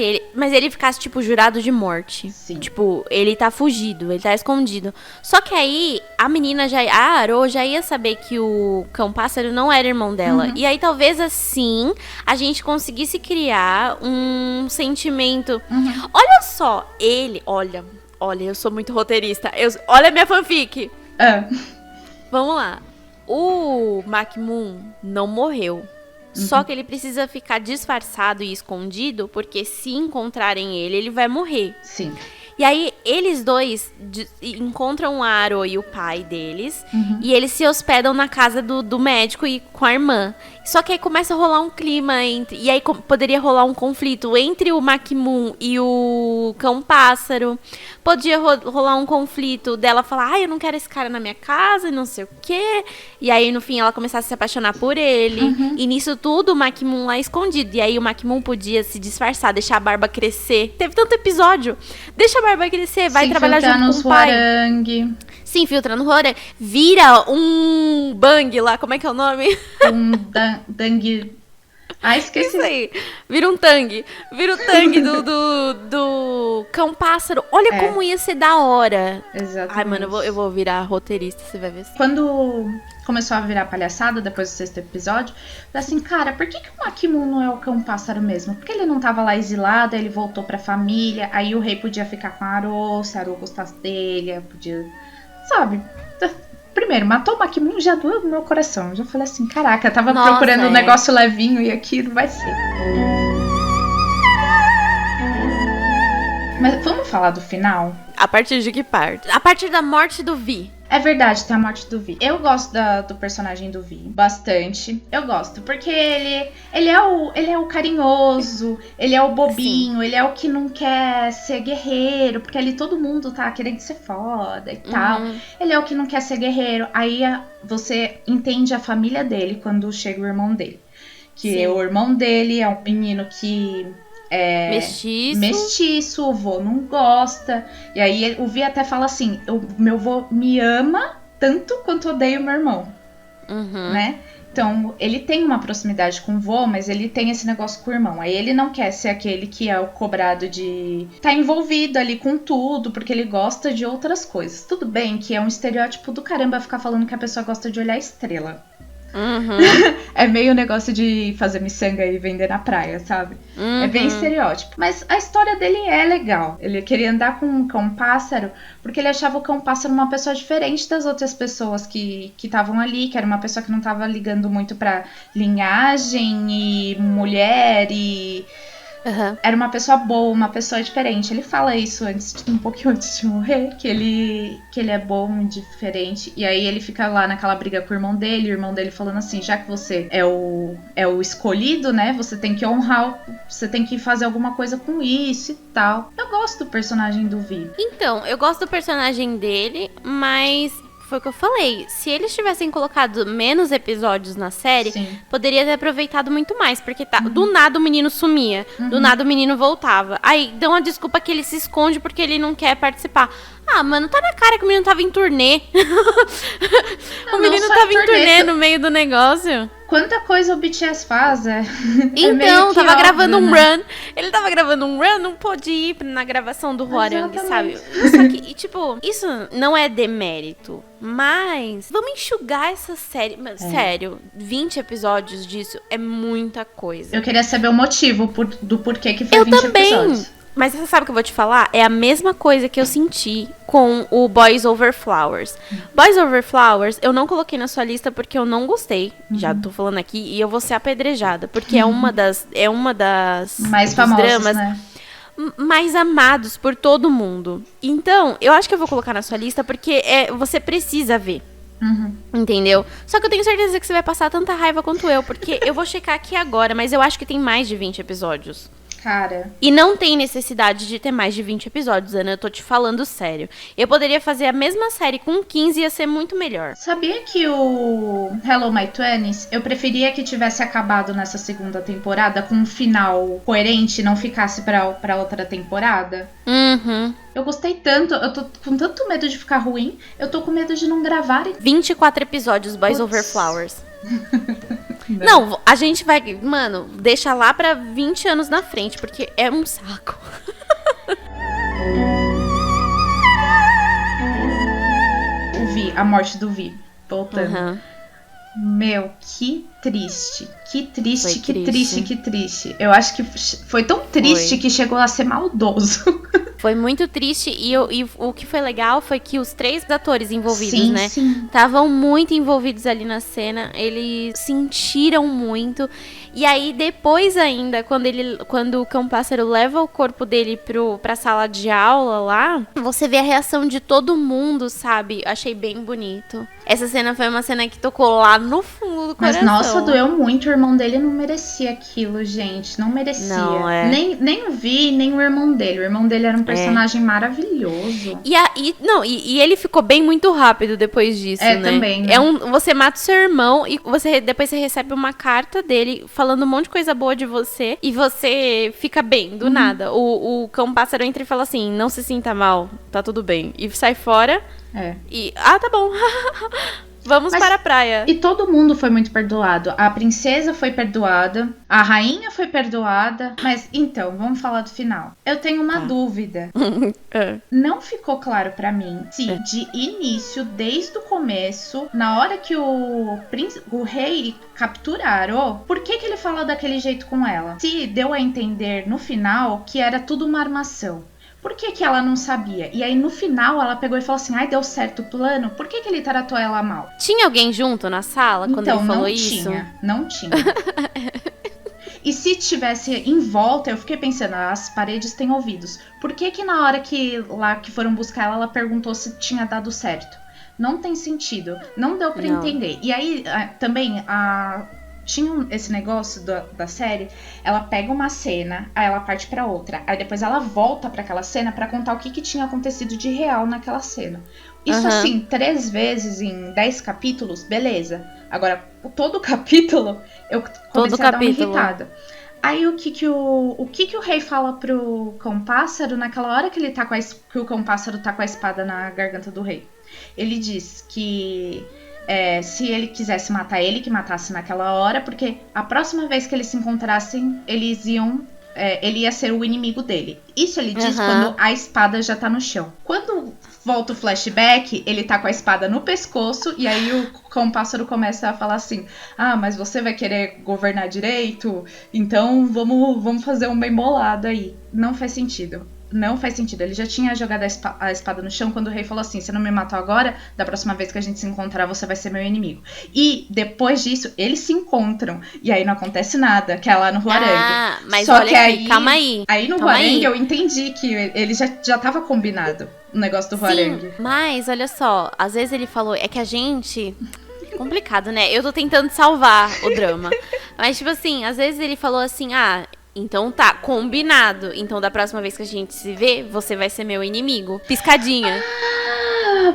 ele, mas ele ficasse, tipo, jurado de morte. Sim. Tipo, ele tá fugido, ele tá escondido. Só que aí, a Aro já ia saber que o Cão Pássaro não era irmão dela. E aí, talvez assim, a gente conseguisse criar um sentimento. Olha só, olha, eu sou muito roteirista. Olha a minha fanfic. Vamos lá. O Makimoon não morreu. Só que ele precisa ficar disfarçado e escondido, porque se encontrarem ele vai morrer. Sim. E aí, eles dois encontram o Aro e o pai deles. E eles se hospedam na casa do médico e com a irmã. Só que aí começa a rolar um clima e aí poderia rolar um conflito entre o Makimoon e o Cão Pássaro. Podia rolar um conflito dela falar, eu não quero esse cara na minha casa e não sei o quê. E aí, no fim, ela começasse a se apaixonar por ele. E nisso tudo, o Makimoon lá escondido. E aí, o Makimoon podia se disfarçar, deixar a barba crescer. Teve tanto episódio. Deixa a barba crescer, vai trabalhar junto com o pai. Se infiltra no Hwoarang. Vira um bang lá, como é que é o nome? esqueci. Isso aí. Vira um tangue do cão-pássaro. Olha como ia ser da hora. Exatamente. Ai, mano, eu vou virar roteirista, você vai ver. Quando começou a virar palhaçada, depois do 6º episódio, eu falei assim, cara, por que o Makimun não é o cão-pássaro mesmo? Porque ele não tava lá exilado, ele voltou pra família, aí o rei podia ficar com a Aro, se a Aro gostasse dele, podia... Sabe? Primeiro, matou o Makimun, já doeu no meu coração. Eu já falei assim, caraca, eu tava procurando um negócio levinho e aqui não vai ser. Mas vamos falar do final? A partir de que parte? A partir da morte do Vi. É verdade, tem a morte do Vi. Eu gosto do personagem do Vi bastante. Eu gosto, porque ele é o carinhoso, ele é o bobinho, ele é o que não quer ser guerreiro, porque ali todo mundo tá querendo ser foda e tal. Ele é o que não quer ser guerreiro. Aí você entende a família dele quando chega o irmão dele. Que o irmão dele é um menino que... mestiço, o vô não gosta. E aí o Vi até fala assim, meu vô me ama tanto quanto odeia o meu irmão, né? Então ele tem uma proximidade com o vô, mas ele tem esse negócio com o irmão. Aí ele não quer ser aquele que é o cobrado de tá envolvido ali com tudo, porque ele gosta de outras coisas. Tudo bem que é um estereótipo do caramba ficar falando que a pessoa gosta de olhar estrela. É meio negócio de fazer miçanga e vender na praia, sabe? É bem estereótipo. Mas a história dele é legal. Ele queria andar com um cão-pássaro porque ele achava o cão-pássaro uma pessoa diferente das outras pessoas que estavam ali, que era uma pessoa que não tava ligando muito pra linhagem e mulher e... Era uma pessoa boa, uma pessoa diferente. Ele fala isso um pouquinho antes de morrer, que ele é bom e diferente. E aí ele fica lá naquela briga com o irmão dele falando assim, já que você é o escolhido, né? Você tem que honrar, você tem que fazer alguma coisa com isso e tal. Eu gosto do personagem do Vi. Então, eu gosto do personagem dele, mas... Foi o que eu falei. Se eles tivessem colocado menos episódios na série, poderia ter aproveitado muito mais. Porque do nada o menino sumia. Do nada o menino voltava. Aí dão a desculpa que ele se esconde porque ele não quer participar. Ah, mano, tá na cara que o menino tava em turnê. O menino tava em turnê no meio do negócio. Quanta coisa o BTS faz, Então, tava gravando um run. Ele tava gravando um run, não pôde ir na gravação do Hwarang, sabe? Só que, tipo, isso não é demérito. Mas vamos enxugar essa série. Sério, 20 episódios disso é muita coisa. Eu queria saber o motivo do porquê que foi 20 episódios. Mas você sabe o que eu vou te falar? É a mesma coisa que eu senti com o Boys Over Flowers. Boys Over Flowers, eu não coloquei na sua lista porque eu não gostei. Já tô falando aqui e eu vou ser apedrejada. Porque é uma das mais famosas, dramas, né? Mais amados por todo mundo. Então, eu acho que eu vou colocar na sua lista porque você precisa ver. Entendeu? Só que eu tenho certeza que você vai passar tanta raiva quanto eu. Porque eu vou checar aqui agora, mas eu acho que tem mais de 20 episódios. Cara. E não tem necessidade de ter mais de 20 episódios, Ana. Eu tô te falando sério. Eu poderia fazer a mesma série com 15 e ia ser muito melhor. Sabia que o Hello My Twenties, eu preferia que tivesse acabado nessa segunda temporada com um final coerente e não ficasse pra outra temporada? Eu gostei tanto, eu tô com tanto medo de ficar ruim, eu tô com medo de não gravarem. 24 episódios, Boys Over Flowers. Não, a gente vai... Mano, deixa lá pra 20 anos na frente, porque é um saco. O Vi, a morte do Vi. Voltando. Meu, que triste. Que triste, que triste, que triste. Eu acho que foi tão triste que chegou a ser maldoso. Foi muito triste e o que foi legal foi que os 3 atores envolvidos, né? Estavam muito envolvidos ali na cena. Eles sentiram muito. E aí, depois ainda, quando o cão-pássaro leva o corpo dele pra sala de aula lá, você vê a reação de todo mundo, sabe? Achei bem bonito. Essa cena foi uma cena que tocou lá no fundo do coração. Mas, nossa, doeu muito. O irmão dele não merecia aquilo, gente. Não merecia. Não, nem o Vi, nem o irmão dele. O irmão dele era um personagem maravilhoso. E ele ficou bem muito rápido depois disso, né? Também, né? Você mata o seu irmão e depois você recebe uma carta dele falando um monte de coisa boa de você e você fica bem, do nada. O cão-pássaro entra e fala assim, não se sinta mal, tá tudo bem. E sai fora e... tá bom. Vamos para a praia. E todo mundo foi muito perdoado. A princesa foi perdoada, a rainha foi perdoada. Mas então, vamos falar do final. Eu tenho uma dúvida. Não ficou claro pra mim se de início, desde o começo, na hora que o rei captura a Aro, por que ele fala daquele jeito com ela? Se deu a entender no final que era tudo uma armação. Por que ela não sabia? E aí no final ela pegou e falou assim, ai, deu certo o plano, por que ele tratou ela mal? Tinha alguém junto na sala quando ele falou isso? Não tinha. E se tivesse em volta, eu fiquei pensando, as paredes têm ouvidos. Por que na hora que foram buscar ela perguntou se tinha dado certo? Não tem sentido. Não deu pra entender. E aí, também, tinha esse negócio da série, ela pega uma cena, aí ela parte pra outra. Aí depois ela volta pra aquela cena pra contar o que tinha acontecido de real naquela cena. Isso assim, 3 vezes em 10 capítulos, beleza. Agora, todo capítulo, eu comecei a dar uma irritada. Aí o que o rei fala pro cão-pássaro naquela hora que que o cão-pássaro tá com a espada na garganta do rei? Ele diz que se ele quisesse matar ele, que matasse naquela hora, porque a próxima vez que eles se encontrassem, ele ia ser o inimigo dele. Isso ele diz quando a espada já tá no chão. Quando volta o flashback, ele tá com a espada no pescoço, e aí o cão-pássaro começa a falar assim, mas você vai querer governar direito? Então vamos fazer um bem bolado aí. Não faz sentido. Não faz sentido. Ele já tinha jogado a espada no chão quando o rei falou assim, você não me matou agora, da próxima vez que a gente se encontrar, você vai ser meu inimigo. E depois disso, eles se encontram. E aí não acontece nada, que é lá no Huarangue. Mas só olha que aqui, calma aí. Aí no Huarangue eu entendi que ele já tava combinado, o negócio do Huarangue. Mas olha só, às vezes ele falou, é que a gente... Complicado, né? Eu tô tentando salvar o drama. Mas tipo assim, às vezes ele falou assim, então tá, combinado. Então da próxima vez que a gente se vê, você vai ser meu inimigo. Piscadinha.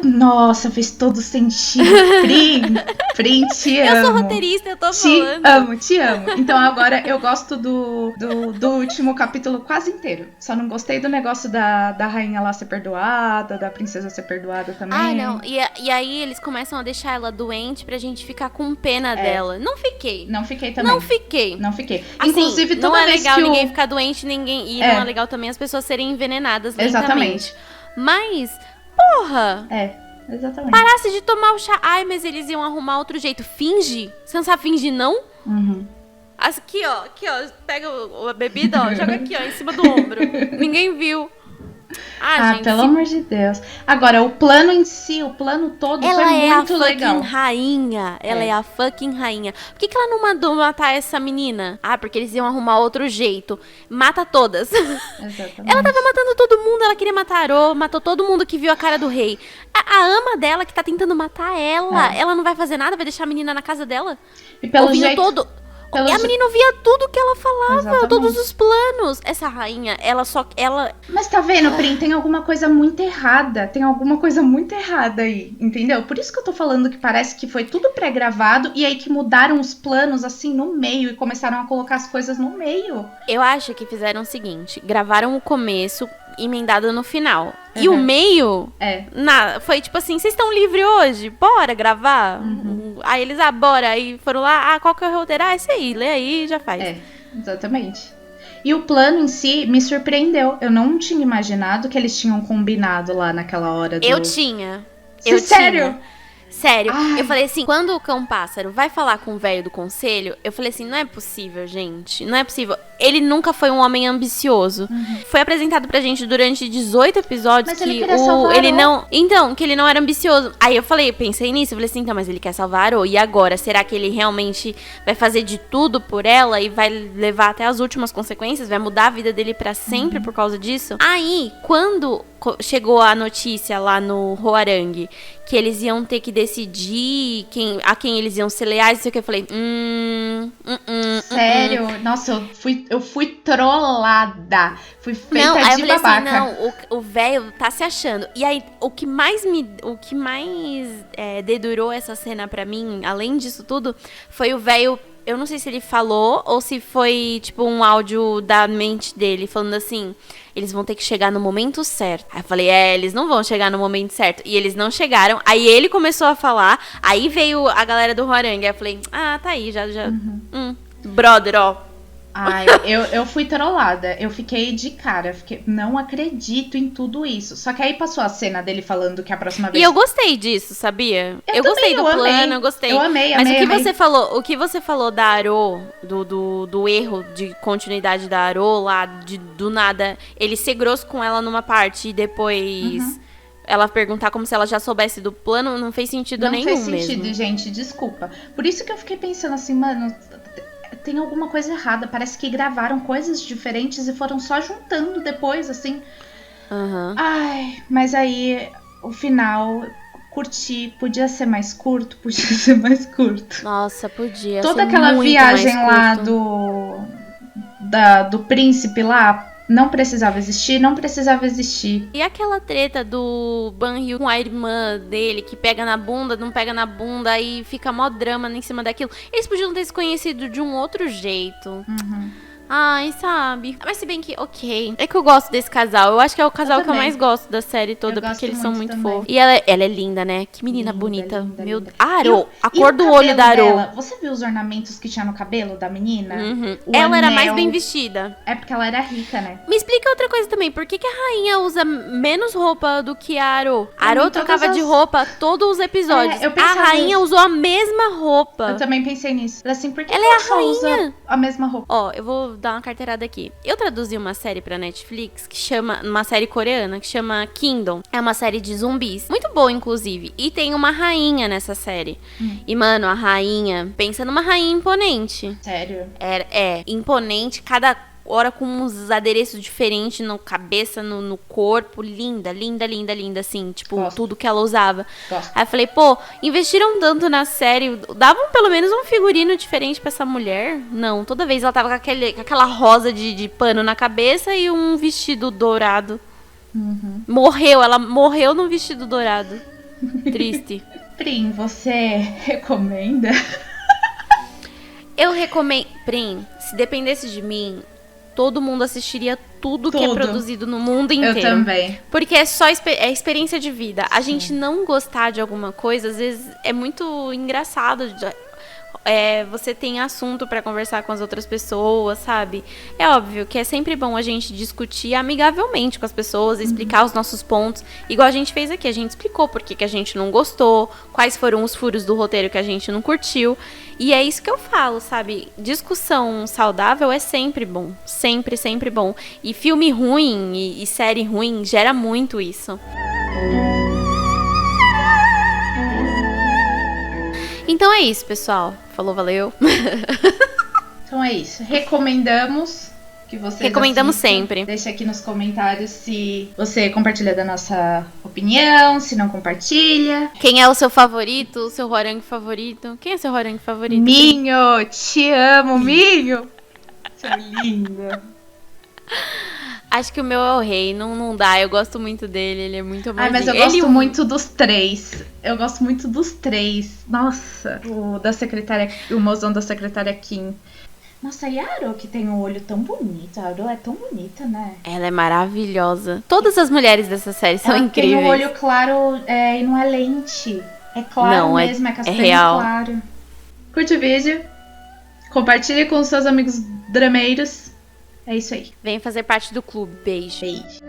Nossa, fez todo sentido. Prim, te amo. Eu sou roteirista, eu tô falando. Te amo. Então agora eu gosto do último capítulo quase inteiro. Só não gostei do negócio da rainha lá ser perdoada, da princesa ser perdoada também. Não. E aí eles começam a deixar ela doente pra gente ficar com pena dela. Não fiquei. Não fiquei também. Não fiquei. Assim, inclusive, toda não vez legal que ninguém ficar doente, e não é legal também as pessoas serem envenenadas lentamente. Exatamente. Mas, porra! Exatamente. Parasse de tomar o chá. Ai, mas eles iam arrumar outro jeito. Finge. Você não sabe fingir, não? Aqui, ó. Pega a bebida, ó. Joga aqui, ó, em cima do ombro. Ninguém viu. Gente, pelo amor de Deus. Agora, o plano em si, o plano todo foi muito legal. Ela é a fucking rainha. Por que ela não mandou matar essa menina? Porque eles iam arrumar outro jeito. Mata todas. Exatamente. Ela tava matando todo mundo, ela queria matar a Aro, matou todo mundo que viu a cara do rei. A ama dela que tá tentando matar ela. Ela não vai fazer nada, vai deixar a menina na casa dela. E pelo jeito... E a menina ouvia tudo que ela falava, Exatamente. todos os planos. Essa rainha, ela... Mas tá vendo, Prim? Tem alguma coisa muito errada. Tem alguma coisa muito errada aí, entendeu? Por isso que eu tô falando que parece que foi tudo pré-gravado e aí que mudaram os planos assim no meio e começaram a colocar as coisas no meio. Eu acho que fizeram o seguinte, gravaram o começo emendado no final. E o meio foi tipo assim, vocês estão livres hoje? Bora gravar? Aí eles, bora. Aí foram lá, qual que é o roteiro? Esse aí, lê aí e já faz. Exatamente. E o plano em si me surpreendeu. Eu não tinha imaginado que eles tinham combinado lá naquela hora do... Eu tinha. Sério? Sério. Eu falei assim, quando o cão-pássaro vai falar com o velho do conselho, eu falei assim, não é possível, gente. Não é possível. Ele nunca foi um homem ambicioso. Foi apresentado pra gente durante 18 episódios mas que ele não... Então, que ele não era ambicioso. Aí eu pensei nisso, eu falei assim, então, mas ele quer salvar a Aro. E agora, será que ele realmente vai fazer de tudo por ela e vai levar até as últimas consequências? Vai mudar a vida dele pra sempre por causa disso? Aí, quando chegou a notícia lá no Huarangue que eles iam ter que decidir a quem eles iam ser leais, isso que eu falei, sério? Nossa, eu fui trollada. Fui feita não, aí de eu falei babaca. assim, não, o velho tá se achando. E aí, o que mais dedurou essa cena pra mim, além disso tudo, foi o velho Eu não sei se ele falou ou se foi, tipo, um áudio da mente dele, falando assim, eles vão ter que chegar no momento certo. Aí eu falei, eles não vão chegar no momento certo. E eles não chegaram. Aí ele começou a falar, aí veio a galera do Hwoarang. Aí eu falei, tá aí, já. Brother, ó. Ai, eu fui trollada. Eu fiquei de cara. Não acredito em tudo isso. Só que aí passou a cena dele falando que a próxima vez... E eu gostei disso, sabia? Eu gostei do plano, eu gostei. Eu amei, Mas amei. O que você falou da Aro, do erro de continuidade da Aro lá, do nada, ele ser grosso com ela numa parte e depois... Ela perguntar como se ela já soubesse do plano, não fez sentido nenhum mesmo. Não fez sentido, gente, desculpa. Por isso que eu fiquei pensando assim, mano... Tem alguma coisa errada. Parece que gravaram coisas diferentes e foram só juntando depois, assim. Ai, mas aí, o final, curti. Podia ser mais curto? Podia ser mais curto. Nossa, podia Toda ser aquela muito viagem mais lá curto. do príncipe lá, não precisava existir, não precisava existir. E aquela treta do Ban-Hyo com a irmã dele, que pega na bunda, não pega na bunda, e fica mó drama em cima daquilo. Eles podiam ter se conhecido de um outro jeito. Ai, sabe? Mas se bem que, ok. É que eu gosto desse casal. Eu acho que é o casal que eu mais gosto da série toda, porque eles são muito fofos. E ela é linda, né? Que menina bonita. Linda, Meu linda. Aro, a cor do olho da Aro. Você viu os ornamentos que tinha no cabelo da menina? Ela era mais bem vestida. É porque ela era rica, né? Me explica outra coisa também. Por que a rainha usa menos roupa do que a Aro? A Aro trocava de roupa todos os episódios. A rainha usou a mesma roupa. Eu também pensei nisso. Assim, por que ela ela é a só rainha. usa a mesma roupa? Ó, eu vou dar uma carteirada aqui. Eu traduzi uma série pra Netflix que chama... Uma série coreana que chama Kingdom. É uma série de zumbis. Muito boa, inclusive. E tem uma rainha nessa série. E, mano, a rainha... Pensa numa rainha imponente. Sério? É imponente. Cada hora com uns adereços diferentes na cabeça, no corpo. Linda, linda, linda, linda, assim. Tipo, tudo que ela usava. Aí eu falei, pô, investiram tanto na série. Davam pelo menos um figurino diferente pra essa mulher? Não, toda vez ela tava com aquela rosa de pano na cabeça e um vestido dourado. Ela morreu num vestido dourado. Triste. Prim, você recomenda? Eu recomendo... Prim, se dependesse de mim... Todo mundo assistiria tudo que é produzido no mundo inteiro. Eu também. Porque é só experiência de vida. A gente não gostar de alguma coisa, às vezes, é muito engraçado. Você tem assunto pra conversar com as outras pessoas, sabe? É óbvio que é sempre bom a gente discutir amigavelmente com as pessoas, explicar os nossos pontos. Igual a gente fez aqui, a gente explicou por que a gente não gostou, quais foram os furos do roteiro que a gente não curtiu. E é isso que eu falo, sabe? Discussão saudável é sempre bom. Sempre, sempre bom. E filme ruim e série ruim gera muito isso. Então é isso, pessoal. Falou, valeu. Então é isso. Recomendamos que vocês Recomendamos assistam. sempre. Deixa aqui nos comentários se você compartilha da nossa opinião, se não compartilha. Quem é o seu favorito, o seu Hwoarang favorito? Quem é seu Hwoarang favorito? Minho, te amo, Minho. Seu lindo. Acho que o meu é o rei, não dá, eu gosto muito dele, ele é muito amorzinho. Mas eu gosto muito dos três. Eu gosto muito dos três. Nossa, o da secretária, o mozão da secretária Kim. Nossa, e a Aro que tem um olho tão bonito. A Aro é tão bonita, né? Ela é maravilhosa. Todas as mulheres dessa série são incríveis. Tem um olho claro e não é lente. É claro não, mesmo, é castanho real. claro. Curte o vídeo. Compartilhe com os seus amigos drameiros. É isso aí. Vem fazer parte do clube. Beijo. Beijo.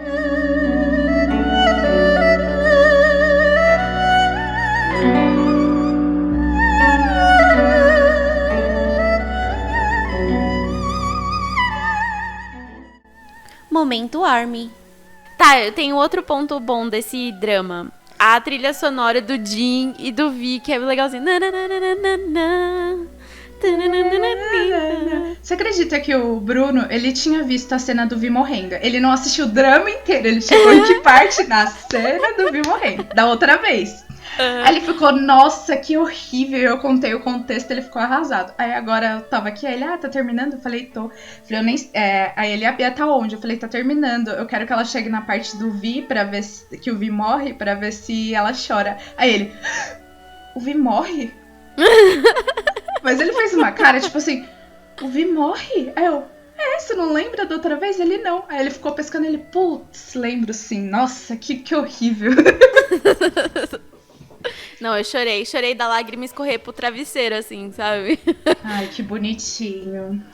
Momento Army. Tá, eu tenho outro ponto bom desse drama. A trilha sonora do Jin e do Vi, que é legalzinho. Você acredita que o Bruno, ele tinha visto a cena do Vi morrendo? Ele não assistiu o drama inteiro, ele chegou em que parte? Na cena do Vi morrendo, da outra vez. Aí ele ficou, nossa, que horrível. Eu contei o contexto, ele ficou arrasado. Aí agora eu tava aqui, aí ele, tá terminando? Eu falei, tô. Falei, eu nem. Aí ele, a Bia tá onde? Eu falei, tá terminando. Eu quero que ela chegue na parte do Vi, pra ver que o Vi morre, pra ver se ela chora. Aí ele, o Vi morre? Mas ele fez uma cara, tipo assim, o Vi morre? Aí eu, você não lembra da outra vez? Ele não. Aí ele ficou pescando, ele, putz, lembro sim. Nossa, que horrível. Não, eu chorei da lágrima escorrer pro travesseiro, assim, sabe? Ai, que bonitinho.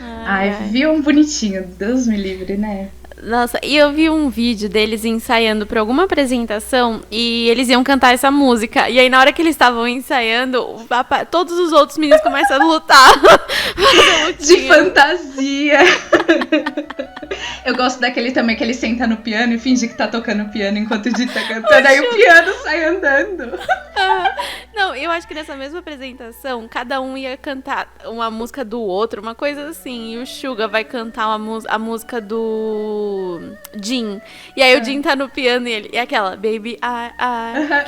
Ai, viu um bonitinho, Deus me livre, né? Nossa, e eu vi um vídeo deles ensaiando pra alguma apresentação e eles iam cantar essa música. E aí, na hora que eles estavam ensaiando, todos os outros meninos começam a lutar. De fantasia. Eu gosto daquele também que ele senta no piano e finge que tá tocando piano enquanto o Jin tá cantando. Aí o piano sai andando. Não, eu acho que nessa mesma apresentação, cada um ia cantar uma música do outro, uma coisa assim. E o Suga vai cantar a música do Jin. E aí o Jin tá no piano e ele... E aquela, baby, I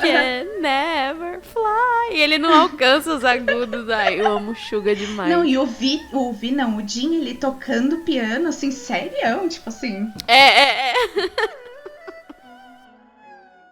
can never fly. E ele não alcança os agudos. Ai, eu amo o Suga demais. Não, e o Jin, ele tocando piano, assim, sério, tipo assim. É.